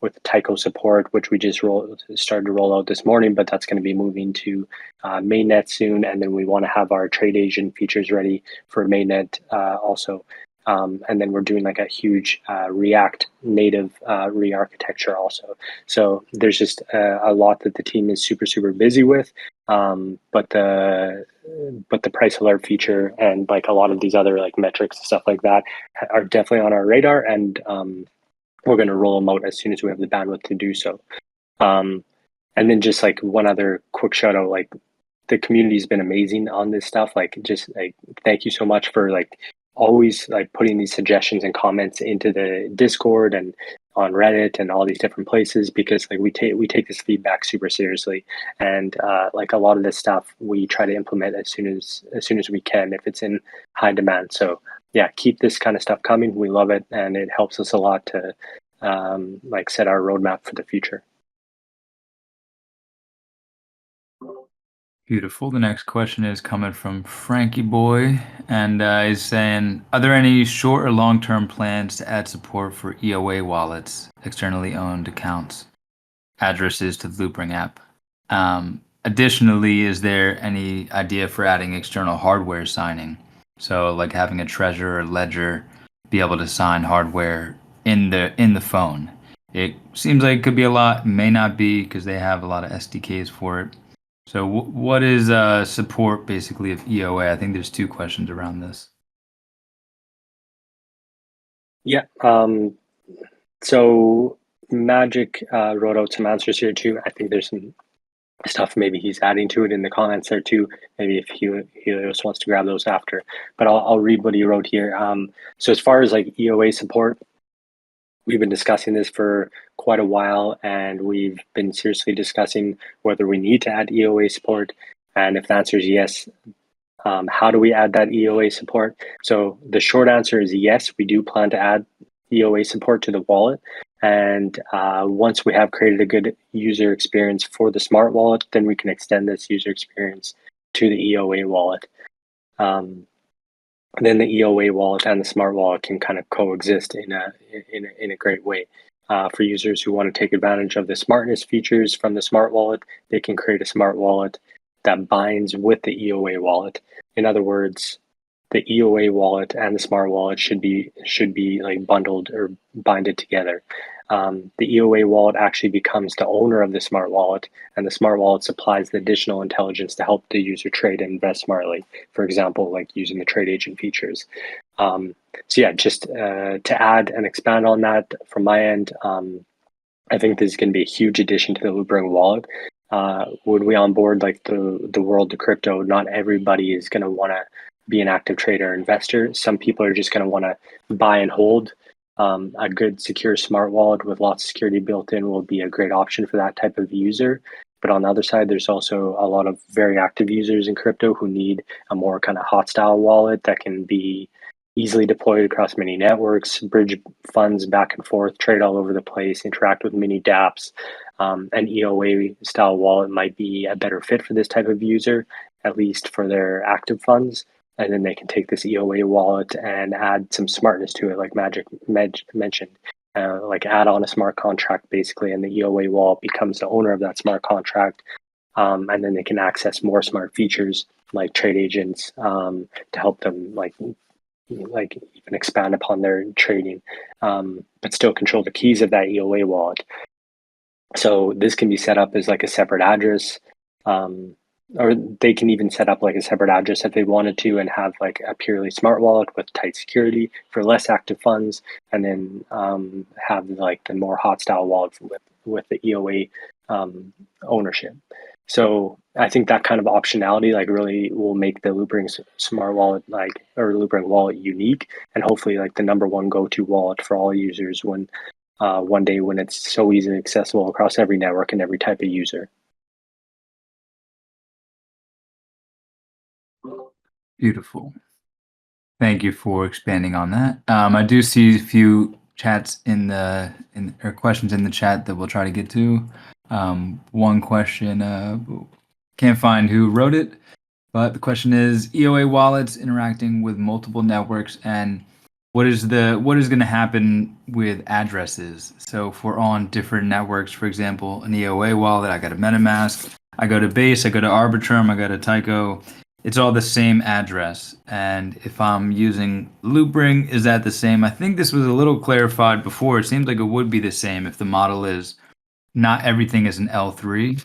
with Tycho support, which we just started to roll out this morning, but that's going to be moving to mainnet soon, and then we want to have our trade agent features ready for mainnet also. And then we're doing like a huge React native re-architecture also. So there's just a lot that the team is super busy with. But the price alert feature and like a lot of these other like metrics and stuff like that are definitely on our radar, and we're going to roll them out as soon as we have the bandwidth to do so. And then just like one other quick shout out, like the community's been amazing on this stuff. Like just like thank you so much for like always like putting these suggestions and comments into the Discord and on Reddit and all these different places, because like we take this feedback super seriously, and like a lot of this stuff we try to implement as soon as we can if it's in high demand. So yeah, keep this kind of stuff coming. We love it, and it helps us a lot to like set our roadmap for the future. Beautiful. The next question is coming from Frankie Boy, and he's saying, are there any short or long-term plans to add support for EOA wallets, externally owned accounts, addresses to the Loopring app? Additionally, is there any idea for adding external hardware signing? So like having a Trezor or Ledger be able to sign hardware in the phone. It seems like it could be a lot, may not be, because they have a lot of SDKs for it. So what is support basically of EOA? I think there's two questions around this. Yeah. So Magic wrote out some answers here too. I think there's some stuff maybe he's adding to it in the comments there too. Maybe if Helios wants to grab those after. But I'll read what he wrote here. So as far as like EOA support, we've been discussing this for quite a while, and we've been seriously discussing whether we need to add EOA support. And if the answer is yes, how do we add that EOA support? So the short answer is yes, we do plan to add EOA support to the wallet. And once we have created a good user experience for the smart wallet, then we can extend this user experience to the EOA wallet. Then the EOA wallet and the smart wallet can kind of coexist in a great way. For users who want to take advantage of the smartness features from the smart wallet, they can create a smart wallet that binds with the EOA wallet. In other words, the EOA wallet and the smart wallet should be like bundled or binded together. the EOA wallet actually becomes the owner of the smart wallet, and the smart wallet supplies the additional intelligence to help the user trade and invest smartly. For example, like using the trade agent features. So yeah, just to add and expand on that from my end, I think this is going to be a huge addition to the Loopring wallet. When we onboard like the world to crypto, not everybody is going to want to be an active trader or investor. Some people are just going to want to buy and hold. A good secure smart wallet with lots of security built in will be a great option for that type of user. But on the other side, there's also a lot of very active users in crypto who need a more kind of hot style wallet that can be easily deployed across many networks, bridge funds back and forth, trade all over the place, interact with many dApps. An EOA style wallet might be a better fit for this type of user, at least for their active funds. And then they can take this EOA wallet and add some smartness to it, like Magic mentioned, like add on a smart contract basically, and the EOA wallet becomes the owner of that smart contract. And then they can access more smart features like trade agents to help them like even expand upon their trading, but still control the keys of that EOA wallet. So this can be set up as like a separate address, or they can even set up like a separate address if they wanted to and have like a purely smart wallet with tight security for less active funds, and then have like the more hot style wallet with the EOA ownership. So I think that kind of optionality like really will make the Loopring smart wallet or Loopring wallet unique, and hopefully like the number one go-to wallet for all users when one day when it's so easily accessible across every network and every type of user. Beautiful. Thank you for expanding on that. I do see a few chats or questions in the chat that we'll try to get to. One question, can't find who wrote it, but the question is EOA wallets interacting with multiple networks, and what is going to happen with addresses? So if we're on different networks, for example, an EOA wallet, I got a MetaMask, I go to Base, I go to Arbitrum, I go to Tyco. It's all the same address. And if I'm using Loopring, is that the same? I think this was a little clarified before. It seems like it would be the same if the model is not everything is an L3,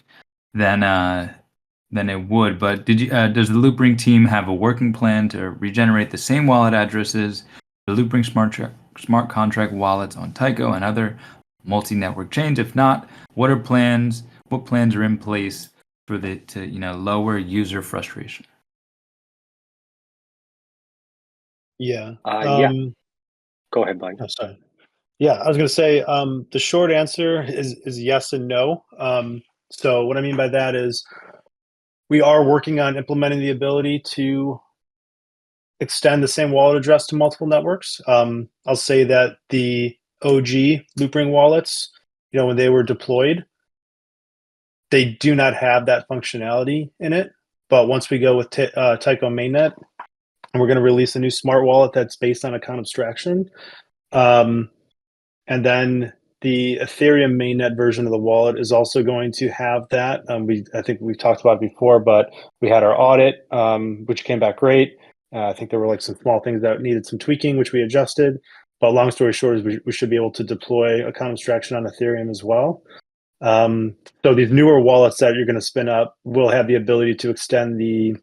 then it would. But does the Loopring team have a working plan to regenerate the same wallet addresses, the Loopring smart contract wallets on Tyco and other multi-network chains? If not, what plans are in place for to lower user frustration? Yeah. Yeah. Go ahead, Blank. Oh, sorry. Yeah, I was going to say the short answer is yes and no. So what I mean by that is we are working on implementing the ability to extend the same wallet address to multiple networks. I'll say that the OG Loopring wallets, when they were deployed, they do not have that functionality in it. But once we go with Tyco mainnet, and we're going to release a new smart wallet that's based on account abstraction. And then the Ethereum mainnet version of the wallet is also going to have that. I think we've talked about it before, but we had our audit, which came back great. I think there were like some small things that needed some tweaking, which we adjusted. But long story short is we should be able to deploy account abstraction on Ethereum as well. So these newer wallets that you're going to spin up will have the ability to extend the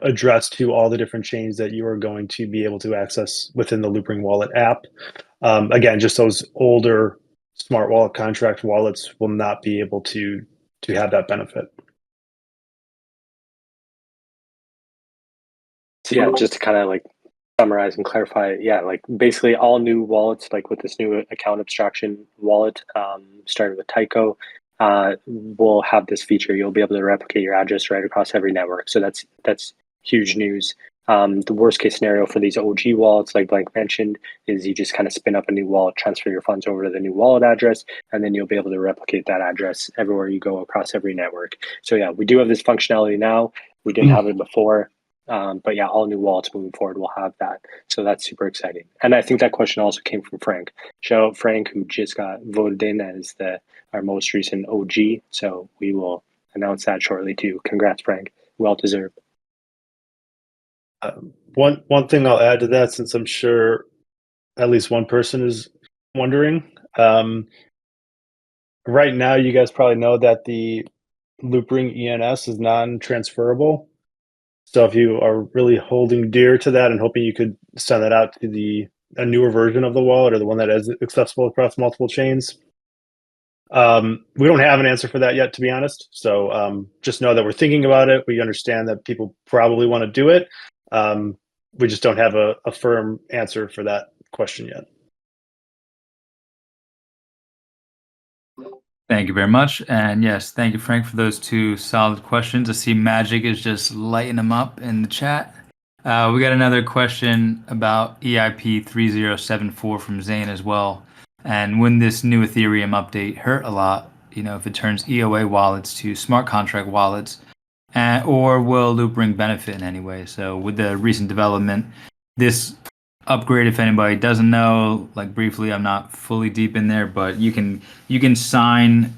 address to all the different chains that you are going to be able to access within the Loopring Wallet app. Again, just those older smart wallet contract wallets will not be able to have that benefit. So yeah, just to kind of like summarize and clarify, yeah, like basically all new wallets, like with this new account abstraction wallet, starting with Tyco, will have this feature. You'll be able to replicate your address right across every network. So that's huge news. The worst case scenario for these OG wallets, like Blank mentioned, is you just kind of spin up a new wallet, transfer your funds over to the new wallet address, and then you'll be able to replicate that address everywhere you go across every network. So yeah, we do have this functionality now. We didn't have it before. But yeah, all new wallets moving forward will have that. So that's super exciting. And I think that question also came from Frank. Shout out Frank, who just got voted in as our most recent OG. So we will announce that shortly too. Congrats, Frank. Well deserved. One thing I'll add to that, since I'm sure at least one person is wondering, Right now, you guys probably know that the Loopring ENS is non-transferable. So if you are really holding dear to that and hoping you could send that out to a newer version of the wallet or the one that is accessible across multiple chains, we don't have an answer for that yet, to be honest. So just know that we're thinking about it. We understand that people probably want to do it. We just don't have a firm answer for that question yet. Thank you very much. And yes, thank you, Frank, for those two solid questions. I see Magic is just lighting them up in the chat. We got another question about EIP 3074 from Zane as well. And when this new Ethereum update hurt a lot, if it turns EOA wallets to smart contract wallets, or will Loopring benefit in any way? So with the recent development, this upgrade, if anybody doesn't know, like briefly, I'm not fully deep in there, but you can sign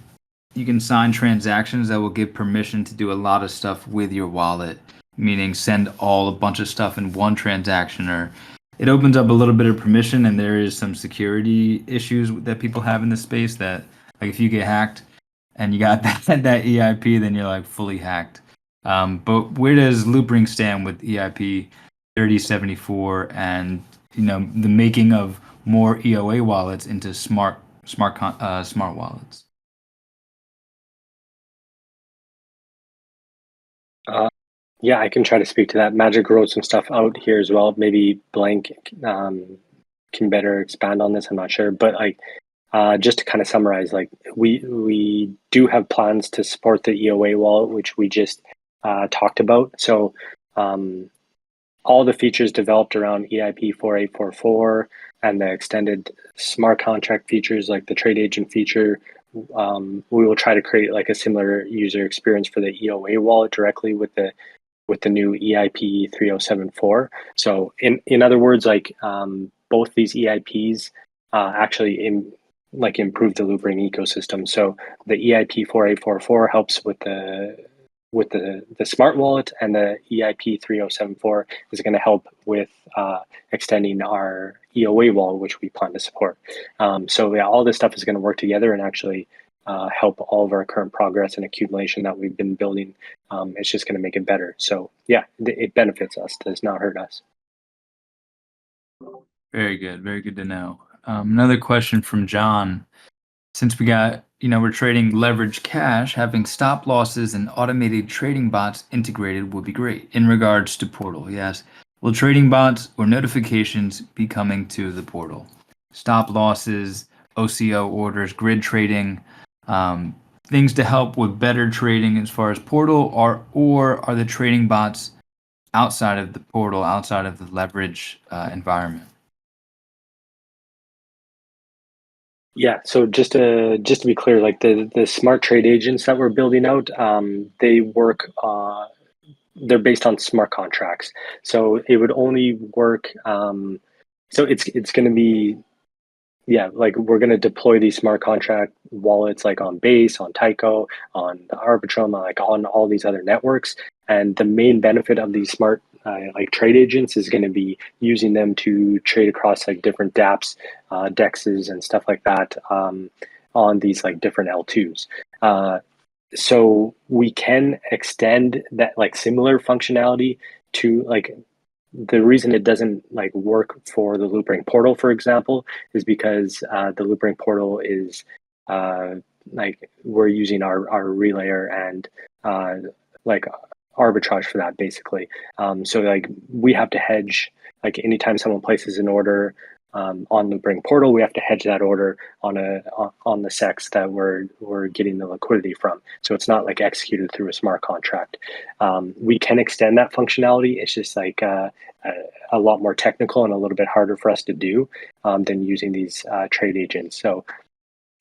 transactions that will give permission to do a lot of stuff with your wallet, meaning send a bunch of stuff in one transaction, or it opens up a little bit of permission, and there is some security issues that people have in the space that, like, if you get hacked and you got that EIP, then you're like fully hacked. But where does Loopring stand with EIP 3074 and the making of more EOA wallets into smart wallets? Yeah, I can try to speak to that. Magic wrote some stuff out here as well. Maybe Blank can better expand on this. I'm not sure, but just to kind of summarize, we do have plans to support the EOA wallet, which we just talked about. So all the features developed around EIP 4844 and the extended smart contract features, like the trade agent feature, we will try to create like a similar user experience for the EOA wallet directly with the new EIP 3074. So in other words, both these EIPs actually improve the Loopring ecosystem. So the EIP 4844 helps with the smart wallet, and the EIP 3074 is going to help with extending our EOA wallet, which we plan to support. So yeah, all this stuff is going to work together and actually help all of our current progress and accumulation that we've been building. It's just going to make it better. So yeah, it benefits us. It does not hurt us. Very good. Very good to know. Another question from John. Since we're trading leverage cash, having stop losses and automated trading bots integrated would be great. In regards to Portal, yes. Will trading bots or notifications be coming to the portal? Stop losses, OCO orders, grid trading, things to help with better trading as far as Portal, or are the trading bots outside of the portal, outside of the leverage environment? Yeah, so just to be clear, like the smart trade agents that we're building out, they work. They're based on smart contracts, so it would only work. So it's going to be, yeah, like we're going to deploy these smart contract wallets like on Base, on Tyco, on Arbitrum, like on all these other networks. And the main benefit of these smart trade agents is going to be using them to trade across like different DApps, DEXs, and stuff like that on these like different L2s. So we can extend that like similar functionality to like. The reason it doesn't like work for the Loopring Portal, for example, is because the Loopring Portal is we're using our relayer and like arbitrage for that basically. So like we have to hedge, like anytime someone places an order on Loopring Portal, we have to hedge that order on the SEX that we're getting the liquidity from. So it's not like executed through a smart contract. We can extend that functionality. It's just like a lot more technical and a little bit harder for us to do than using these trade agents. So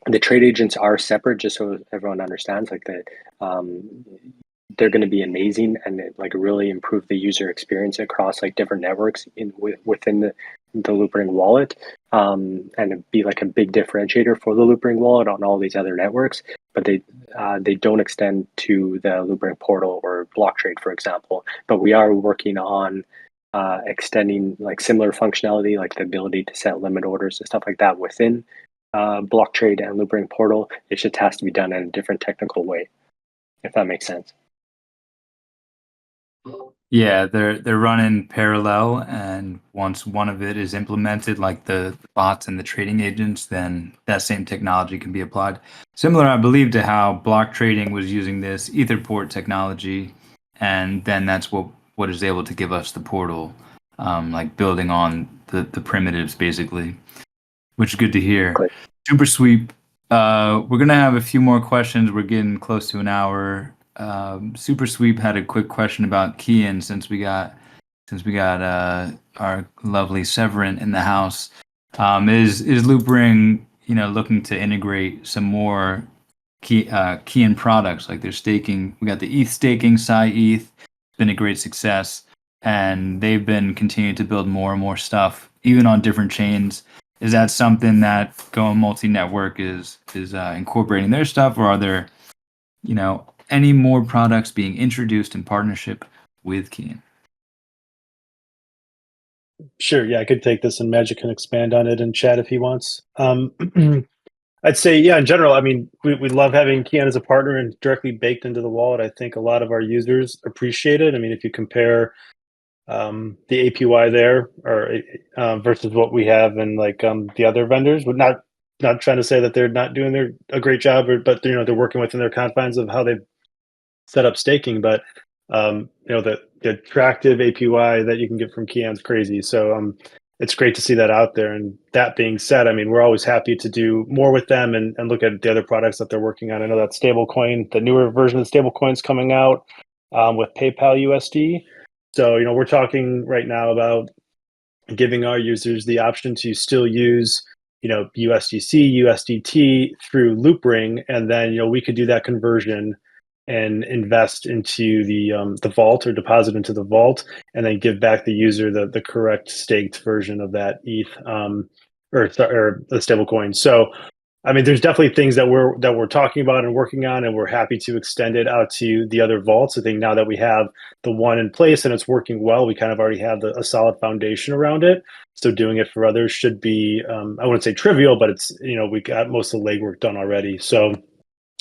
the trade agents are separate, just so everyone understands. Like they're going to be amazing and like really improve the user experience across like different networks within the Loopring wallet, and it'd be like a big differentiator for the Loopring wallet on all these other networks. But they don't extend to the Loopring Portal or block trade, for example. But we are working on extending like similar functionality, like the ability to set limit orders and stuff like that within block trade and Loopring Portal. It just has to be done in a different technical way, if that makes sense. Yeah, they're running parallel, and once one of it is implemented, like the bots and the trading agents, then that same technology can be applied. Similar, I believe, to how block trading was using this Etherport technology, and then that's what is able to give us the portal, like building on the primitives basically, which is good to hear. Great. Super sweep. We're gonna have a few more questions. We're getting close to an hour. Super Sweep had a quick question about CIAN since we got our lovely Severin in the house. Is Loopring looking to integrate some more CIAN products like their staking? We got the ETH staking, CIAN. It's been a great success, and they've been continuing to build more and more stuff, even on different chains. Is that something that Going Multi Network is incorporating their stuff, or are there any more products being introduced in partnership with CIAN? Sure. Yeah, I could take this, and Magic can expand on it in chat if he wants. I'd say, yeah, in general, I mean, we love having CIAN as a partner and directly baked into the wallet. I think a lot of our users appreciate it. I mean, if you compare the APY there or versus what we have in like the other vendors, we're not trying to say that they're not doing a great job, but they're working within their confines of how they've set up staking. But the attractive APY that you can get from CIAN is crazy. So it's great to see that out there. And that being said, I mean, we're always happy to do more with them and look at the other products that they're working on. I know that stablecoin, the newer version of the stablecoin's coming out with PayPal USD. So, we're talking right now about giving our users the option to still use, USDC, USDT through Loopring, and then, we could do that conversion and invest into the vault or deposit into the vault, and then give back the user the correct staked version of that ETH or the stablecoin. So, I mean, there's definitely things that we're talking about and working on, and we're happy to extend it out to the other vaults. I think now that we have the one in place and it's working well, we kind of already have a solid foundation around it. So doing it for others should be, I wouldn't say trivial, but it's, we got most of the legwork done already. So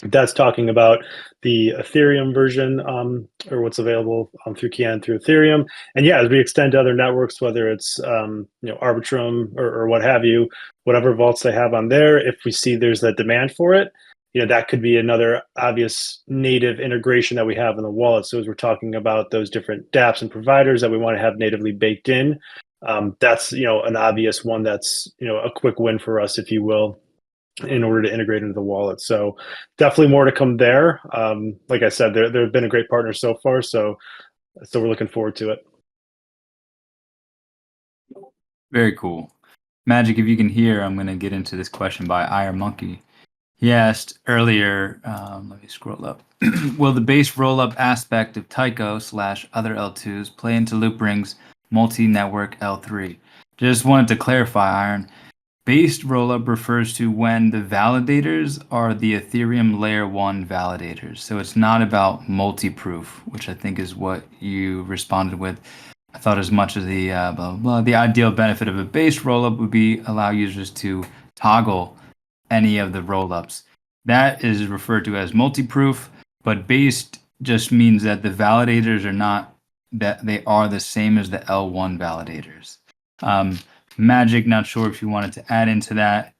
that's talking about the Ethereum version, or what's available through CIAN through Ethereum. And yeah, as we extend to other networks, whether it's Arbitrum or what have you, whatever vaults they have on there, if we see there's a demand for it, that could be another obvious native integration that we have in the wallet. So as we're talking about those different dApps and providers that we want to have natively baked in, that's an obvious one that's a quick win for us, if you will, in order to integrate into the wallet. So definitely more to come there. Like I said, they've been a great partner so far. So we're looking forward to it. Very cool. Magic, if you can hear, I'm going to get into this question by Iron Monkey. He asked earlier, let me scroll up. Will the base rollup aspect of Tyco/other L2s play into Loopring's multi-network L3? Just wanted to clarify, Iron. Based rollup refers to when the validators are the Ethereum layer 1 validators. So it's not about multi-proof, which I think is what you responded with. I thought as much as the blah, blah, blah. The ideal benefit of a base rollup would be allow users to toggle any of the rollups. That is referred to as multi-proof, but based just means that the validators are not, that they are the same as the L1 validators. Magic, not sure if you wanted to add into that,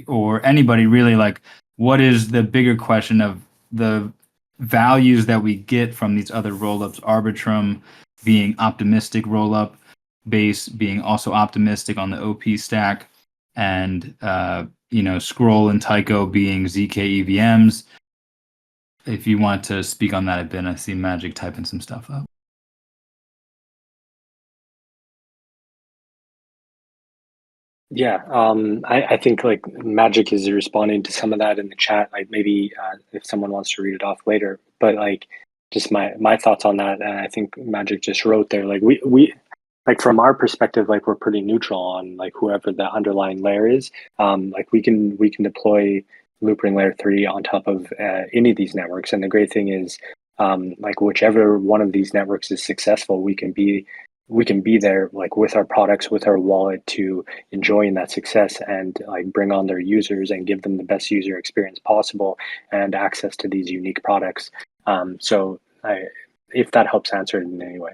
or anybody really, like, what is the bigger question of the values that we get from these other rollups? Arbitrum being optimistic rollup, base being also optimistic on the OP stack, and Scroll and Tyco being ZK EVMs. If you want to speak on that a bit, I see Magic typing some stuff up. Yeah, I think like Magic is responding to some of that in the chat. Like maybe if someone wants to read it off later, but like just my thoughts on that. And I think Magic just wrote there. Like we like from our perspective, like we're pretty neutral on like whoever the underlying layer is. Like we can deploy Loopring Layer 3 on top of any of these networks. And the great thing is, like whichever one of these networks is successful, we can be we can be there like with our products, with our wallet to enjoying that success and like bring on their users and give them the best user experience possible and access to these unique products. If that helps answer it in any way.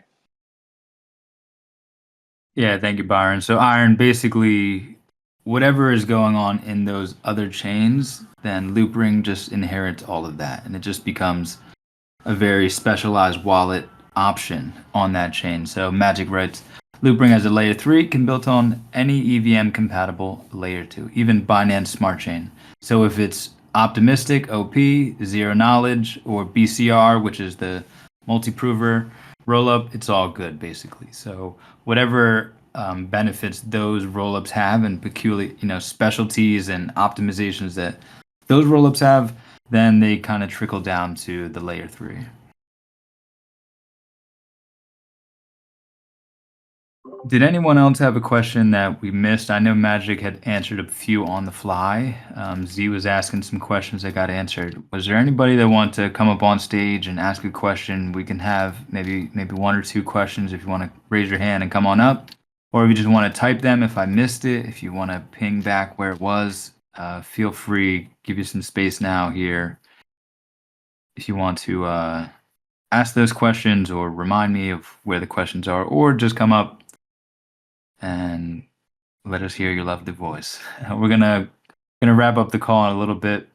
Yeah, thank you, Byron. So, Iron, basically, whatever is going on in those other chains, then Loopring just inherits all of that, and it just becomes a very specialized wallet option on that chain. So Magic writes, Loopring as a layer 3 can build on any EVM compatible layer 2, even Binance Smart Chain. So if it's optimistic, OP, zero knowledge, or BCR, which is the multi-prover rollup, it's all good basically. So whatever benefits those rollups have and peculiar, specialties and optimizations that those rollups have, then they kind of trickle down to the layer 3. Did anyone else have a question that we missed? I know Magic had answered a few on the fly. Z was asking some questions that got answered. Was there anybody that want to come up on stage and ask a question? We can have maybe one or two questions if you want to raise your hand and come on up, or if you just want to type them if I missed it. If you want to ping back where it was, feel free. Give you some space now here if you want to ask those questions or remind me of where the questions are, or just come up and let us hear your lovely voice. We're gonna wrap up the call in a little bit.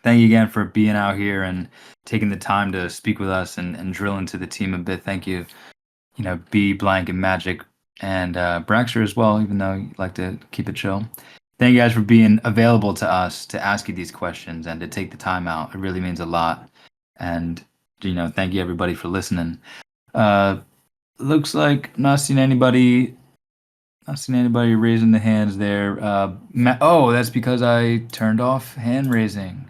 Thank you again for being out here and taking the time to speak with us and drill into the team a bit. Thank you, B, Blank, and Magic, and Braxter as well, even though you like to keep it chill. Thank you guys for being available to us to ask you these questions and to take the time out. It really means a lot. And thank you everybody for listening. Looks like not seen anybody raising the hands there. That's because I turned off hand raising.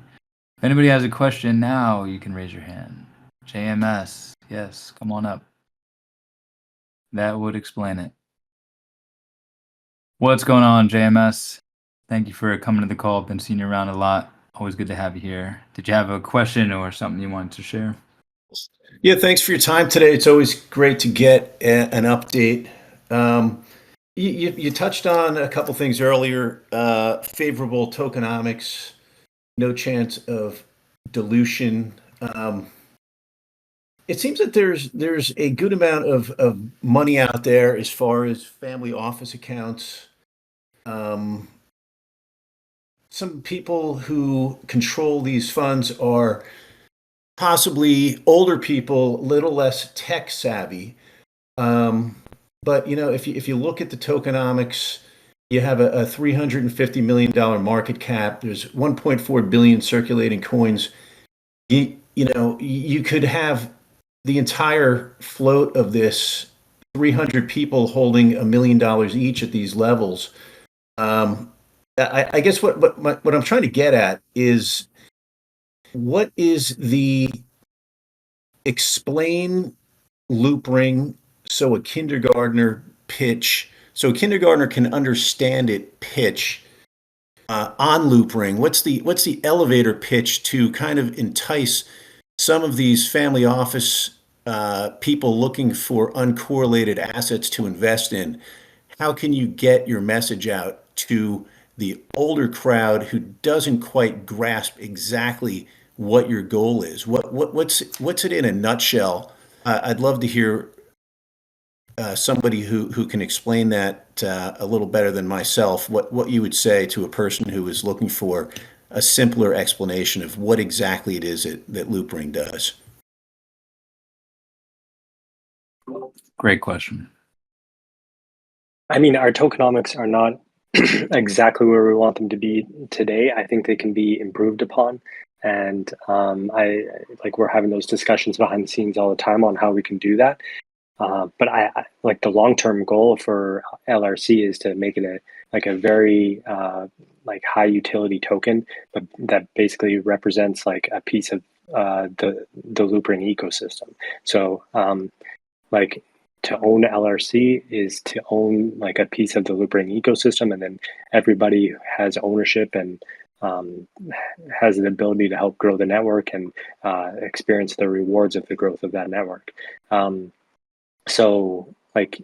If anybody has a question now, you can raise your hand. JMS, yes, come on up. That would explain it. What's going on, JMS? Thank you for coming to the call. Been seeing you around a lot. Always good to have you here. Did you have a question or something you wanted to share? Yeah, thanks for your time today. It's always great to get an update. You touched on a couple things earlier. Favorable tokenomics, no chance of dilution. It seems that there's a good amount of money out there as far as family office accounts. Some people who control these funds are possibly older people, a little less tech savvy. But if you look at the tokenomics, you have a $350 million market cap. There's 1.4 billion circulating coins. You could have the entire float of this 300 people holding $1 million each at these levels. I guess what I'm trying to get at is, what is the explain Loopring so a kindergartner can understand it pitch on Loopring? What's the elevator pitch to kind of entice some of these family office people looking for uncorrelated assets to invest in? How can you get your message out to the older crowd who doesn't quite grasp exactly what your goal is? What's it in a nutshell? I'd love to hear somebody who can explain that a little better than myself. What you would say to a person who is looking for a simpler explanation of what exactly it is that Loopring does. Great question. I mean, our tokenomics are not exactly where we want them to be today. I think they can be improved upon. And we're having those discussions behind the scenes all the time on how we can do that. But I like the long-term goal for LRC is to make it a very high utility token, but that basically represents like a piece of the Loopring ecosystem. So to own LRC is to own like a piece of the Loopring ecosystem, and then everybody has ownership and has the ability to help grow the network and experience the rewards of the growth of that network. So like,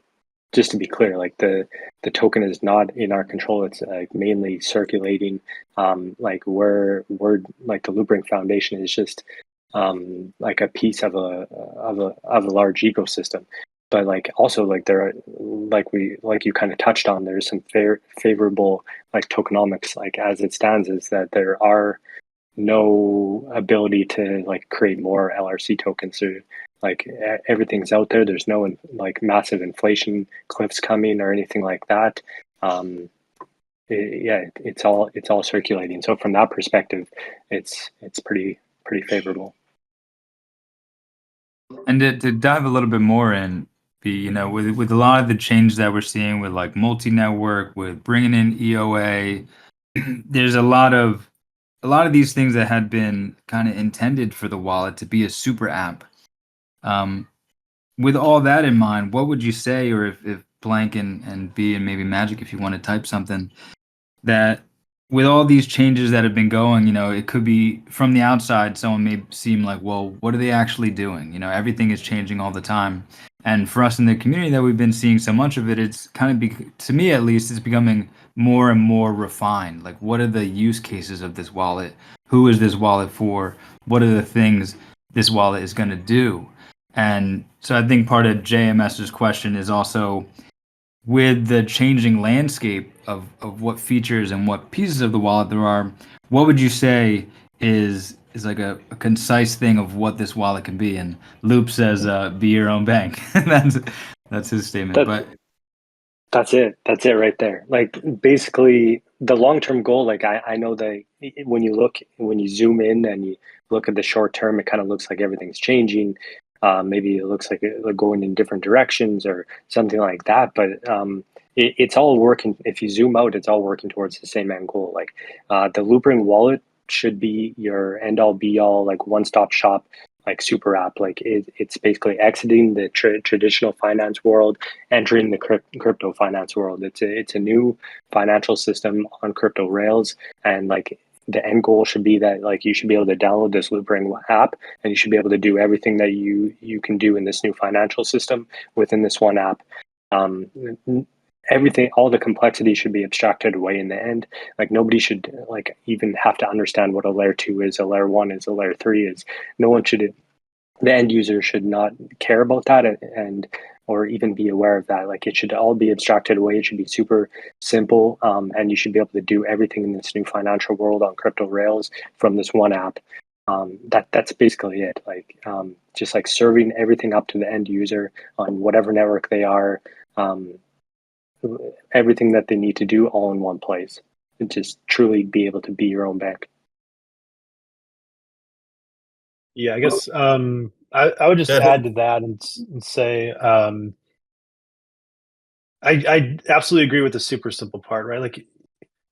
just to be clear, like the token is not in our control. It's like mainly circulating. Like we're like the Loopring Foundation is just like a piece of a large ecosystem. But like also like there are like you kind of touched on, there's some favorable like tokenomics, like as it stands, is that there are no ability to like create more LRC tokens. So like everything's out there. There's no like massive inflation cliffs coming or anything like that. It's all circulating. So from that perspective, it's pretty favorable. And to dive a little bit more in, with a lot of the change that we're seeing with like multi-network, with bringing in EOA, there's a lot of these things that had been kind of intended for the wallet to be a super app. With all that in mind, what would you say, or if Blank and B and maybe Magic, if you want to type something, that with all these changes that have been going, it could be from the outside, someone may seem like, well, what are they actually doing? Everything is changing all the time. And for us in the community that we've been seeing so much of it, it's kind of, to me at least, it's becoming more and more refined. Like, what are the use cases of this wallet? Who is this wallet for? What are the things this wallet is going to do? And so I think part of JMS's question is also, with the changing landscape of what features and what pieces of the wallet there are, what would you say is like a concise thing of what this wallet can be? And Loop says, be your own bank. That's his statement. That's it right there. Like basically the long-term goal, like I know that when you zoom in and you look at the short term, it kind of looks like everything's changing. Maybe it looks like they're going in different directions or something like that. But it's all working. If you zoom out, it's all working towards the same end goal. Like the Loopring Wallet should be your end-all be-all, like one-stop shop, like super app. Like it's basically exiting the traditional finance world, entering the crypto finance world. It's a new financial system on crypto rails, and like the end goal should be that like you should be able to download this Loopring app and you should be able to do everything that you can do in this new financial system within this one app. Everything, all the complexity should be abstracted away in the end. Like nobody should like even have to understand what a layer 2 is, a layer 1 is, a layer 3 is. No one should, the end user should not care about that and or even be aware of that. Like it should all be abstracted away. It should be super simple, and you should be able to do everything in this new financial world on crypto rails from this one app. That's basically it. Like just like serving everything up to the end user on whatever network they are, everything that they need to do all in one place, and just truly be able to be your own bank. Yeah, I guess I would just add to that and say I absolutely agree with the super simple part, right? Like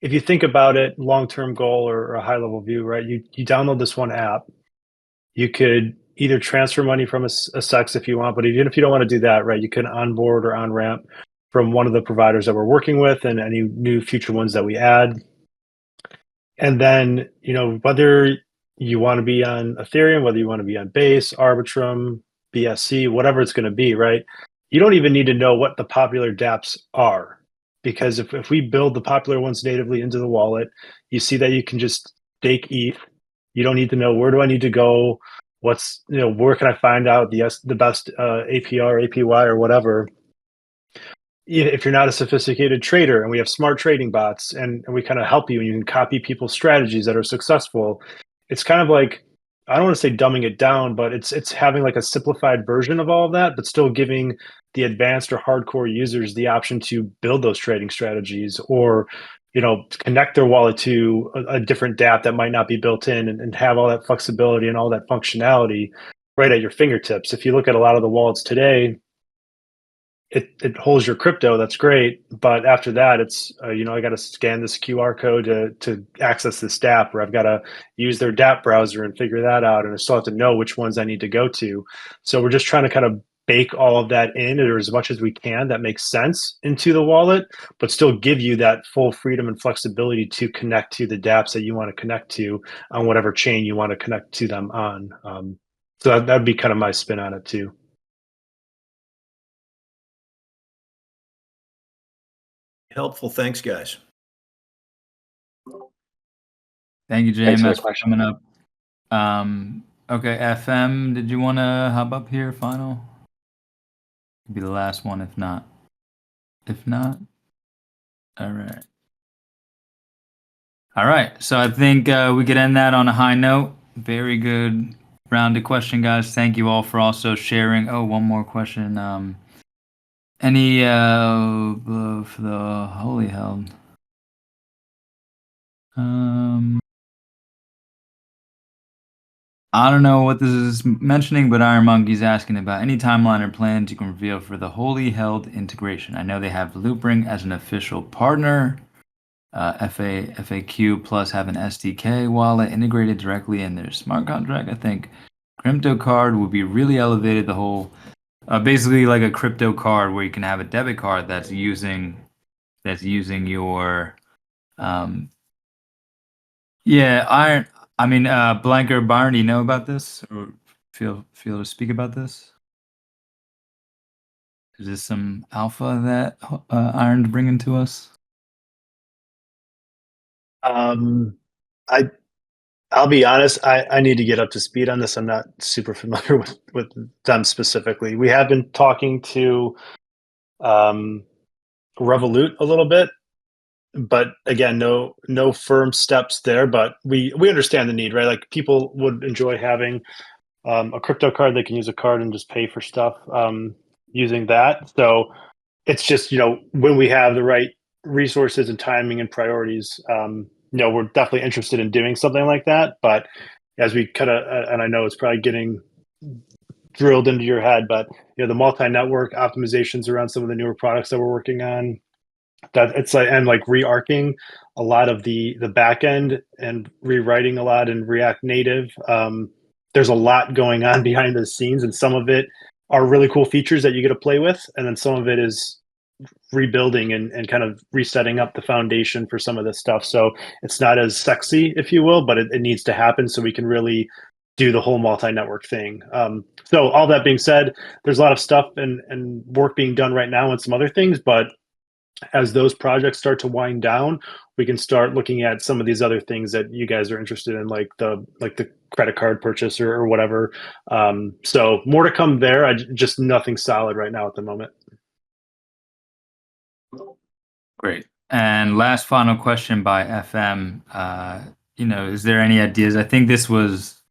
if you think about it, long-term goal or a high-level view, right? You download this one app. You could either transfer money from a SEX if you want, but even if you don't want to do that, right, you can onboard or on-ramp from one of the providers that we're working with and any new future ones that we add. And then, whether you want to be on Ethereum, whether you want to be on Base, Arbitrum, BSC, whatever it's going to be, right? You don't even need to know what the popular dApps are, because if we build the popular ones natively into the wallet, you see that you can just stake ETH. You don't need to know, where do I need to go? What's, where can I find out the best APR, APY, or whatever? If you're not a sophisticated trader, and we have smart trading bots and we kind of help you and you can copy people's strategies that are successful, it's kind of like, I don't want to say dumbing it down, but it's having like a simplified version of all of that, but still giving the advanced or hardcore users the option to build those trading strategies or connect their wallet to a different dApp that might not be built in and have all that flexibility and all that functionality right at your fingertips. If you look at a lot of the wallets today, it holds your crypto. That's great, but after that, it's I got to scan this QR code to access this dApp, or I've got to use their dApp browser and figure that out, and I still have to know which ones I need to go to. So we're just trying to kind of bake all of that in, or as much as we can that makes sense into the wallet, but still give you that full freedom and flexibility to connect to the dApps that you want to connect to on whatever chain you want to connect to them on. So that'd be kind of my spin on it too. Helpful. Thanks, guys. Thank you, Thanks for the JMS, for question. coming up. Okay, FM, did you want to hop up here, final? Could be the last one, if not. If not, all right. All right, so I think we could end that on a high note. Very good rounded question, guys. Thank you all for also sharing. Oh, one more question. Any for the holy hell? I don't know what this is mentioning, but Iron Monkey's asking about any timeline or plans you can reveal for the wholly held integration. I know they have Loopring as an official partner. FAQ plus have an SDK wallet integrated directly in their smart contract. I think crypto card would be really elevated. The whole basically like a crypto card where you can have a debit card that's using your yeah, I mean, Blanker, Byron, do you know about this or feel to speak about this? Is this some alpha that Iron's bringing to us? I'll be honest. I need to get up to speed on this. I'm not super familiar with them specifically. We have been talking to Revolut a little bit, but again, no firm steps there. But we understand the need, right? Like people would enjoy having a crypto card. They can use a card and just pay for stuff using that. So it's just when we have the right resources and timing and priorities, we're definitely interested in doing something like that. But as we kind of, and I know it's probably getting drilled into your head, but the multi-network optimizations around some of the newer products that we're working on, that it's like, and like re-arcing a lot of the back end and rewriting a lot in React Native. There's a lot going on behind the scenes, and some of it are really cool features that you get to play with, and then some of it is rebuilding and kind of resetting up the foundation for some of this stuff. So it's not as sexy, if you will, but it needs to happen so we can really do the whole multi-network thing. So all that being said, there's a lot of stuff and work being done right now on some other things, but as those projects start to wind down, we can start looking at some of these other things that you guys are interested in, like the credit card purchase or whatever. So more to come there. Just nothing solid right now at the moment. Great. And last final question by FM. Is there any ideas? I think this was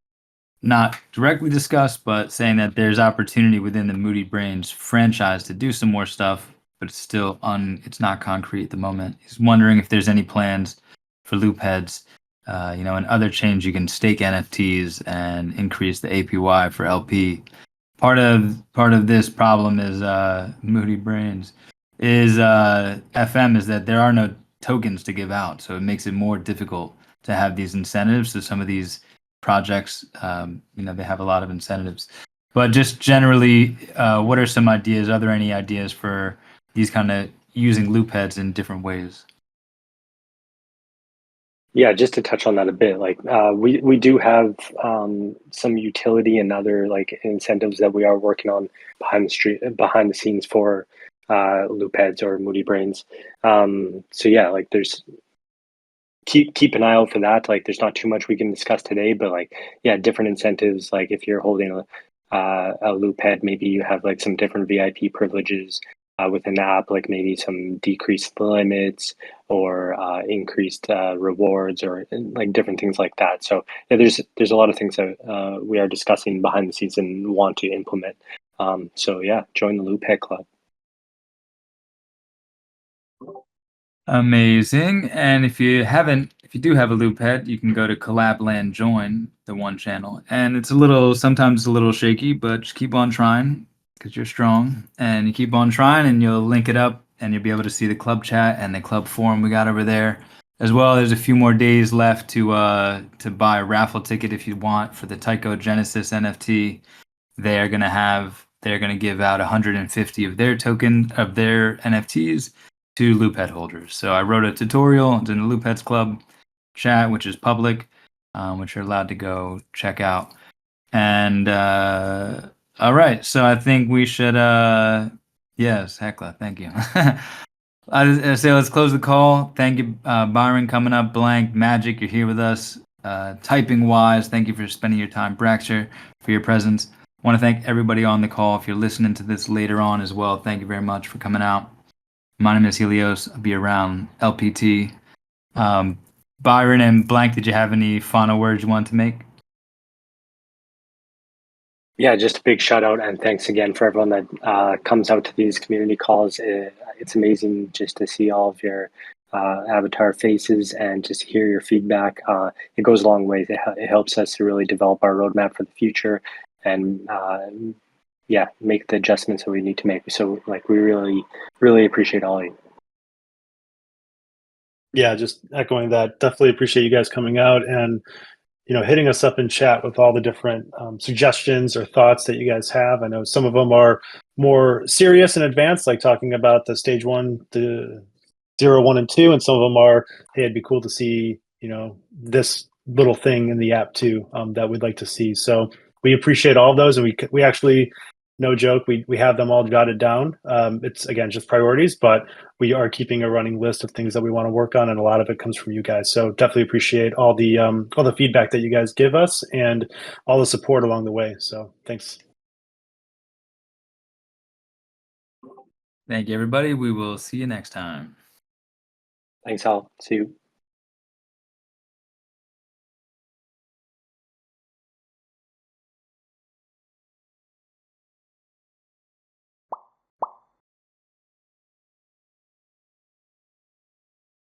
not directly discussed, but saying that there's opportunity within the Moody Brains franchise to do some more stuff, but it's still it's not concrete at the moment. He's wondering if there's any plans for Loopheads, and other chains you can stake NFTs and increase the APY for LP. Part of this problem is Moody Brains is FM is that there are no tokens to give out, so it makes it more difficult to have these incentives. So some of these projects, they have a lot of incentives. But just generally, what are some ideas? Are there any ideas for these kind of using Loopheads in different ways? Yeah, just to touch on that a bit, like we do have some utility and other like incentives that we are working on behind the scenes for Loopheads or Moody Brains. So yeah, like there's keep an eye out for that. Like there's not too much we can discuss today, but like yeah, different incentives. Like if you're holding a Loophead, maybe you have like some different VIP privileges within the app, like maybe some decreased limits or increased rewards or like different things like that. So yeah, there's a lot of things that we are discussing behind the scenes and want to implement. So yeah, join the Loophead Club. Amazing. And if you do have a Loophead, you can go to Collabland join the one channel. And it's sometimes a little shaky, but just keep on trying because you're strong. And you keep on trying and you'll link it up and you'll be able to see the club chat and the club forum we got over there. As well, there's a few more days left to buy a raffle ticket if you want for the Tycho Genesis NFT. They're gonna give out 150 of their NFTs to Loophead holders. So I wrote a tutorial. It's in the Loopheads Club chat, which is public, which you're allowed to go check out. And all right, so I think we should. Yes, Hecla, thank you. I say let's close the call. Thank you, Byron, coming up. Blank, Magic, you're here with us. Typing wise, thank you for spending your time. Braxer, for your presence. I want to thank everybody on the call. If you're listening to this later on as well, thank you very much for coming out. My name is Helios. I'll be around LPT. Byron and Blank, did you have any final words you want to make? Yeah, just a big shout out and thanks again for everyone that comes out to these community calls. It's amazing just to see all of your avatar faces and just hear your feedback. It goes a long way. It helps us to really develop our roadmap for the future and make the adjustments that we need to make. So like we really, really appreciate all of you. Yeah, just echoing that. Definitely appreciate you guys coming out and hitting us up in chat with all the different suggestions or thoughts that you guys have. I know some of them are more serious and advanced, like talking about the stage 1, the 0, 1, and 2, and some of them are, hey, it'd be cool to see, this little thing in the app too, that we'd like to see. So we appreciate all of those, and we actually, no joke, we have them all jotted down. It's again just priorities, but we are keeping a running list of things that we want to work on, and a lot of it comes from you guys. So definitely appreciate all the feedback that you guys give us and all the support along the way. So thanks. Thank you, everybody. We will see you next time. Thanks, all. See you.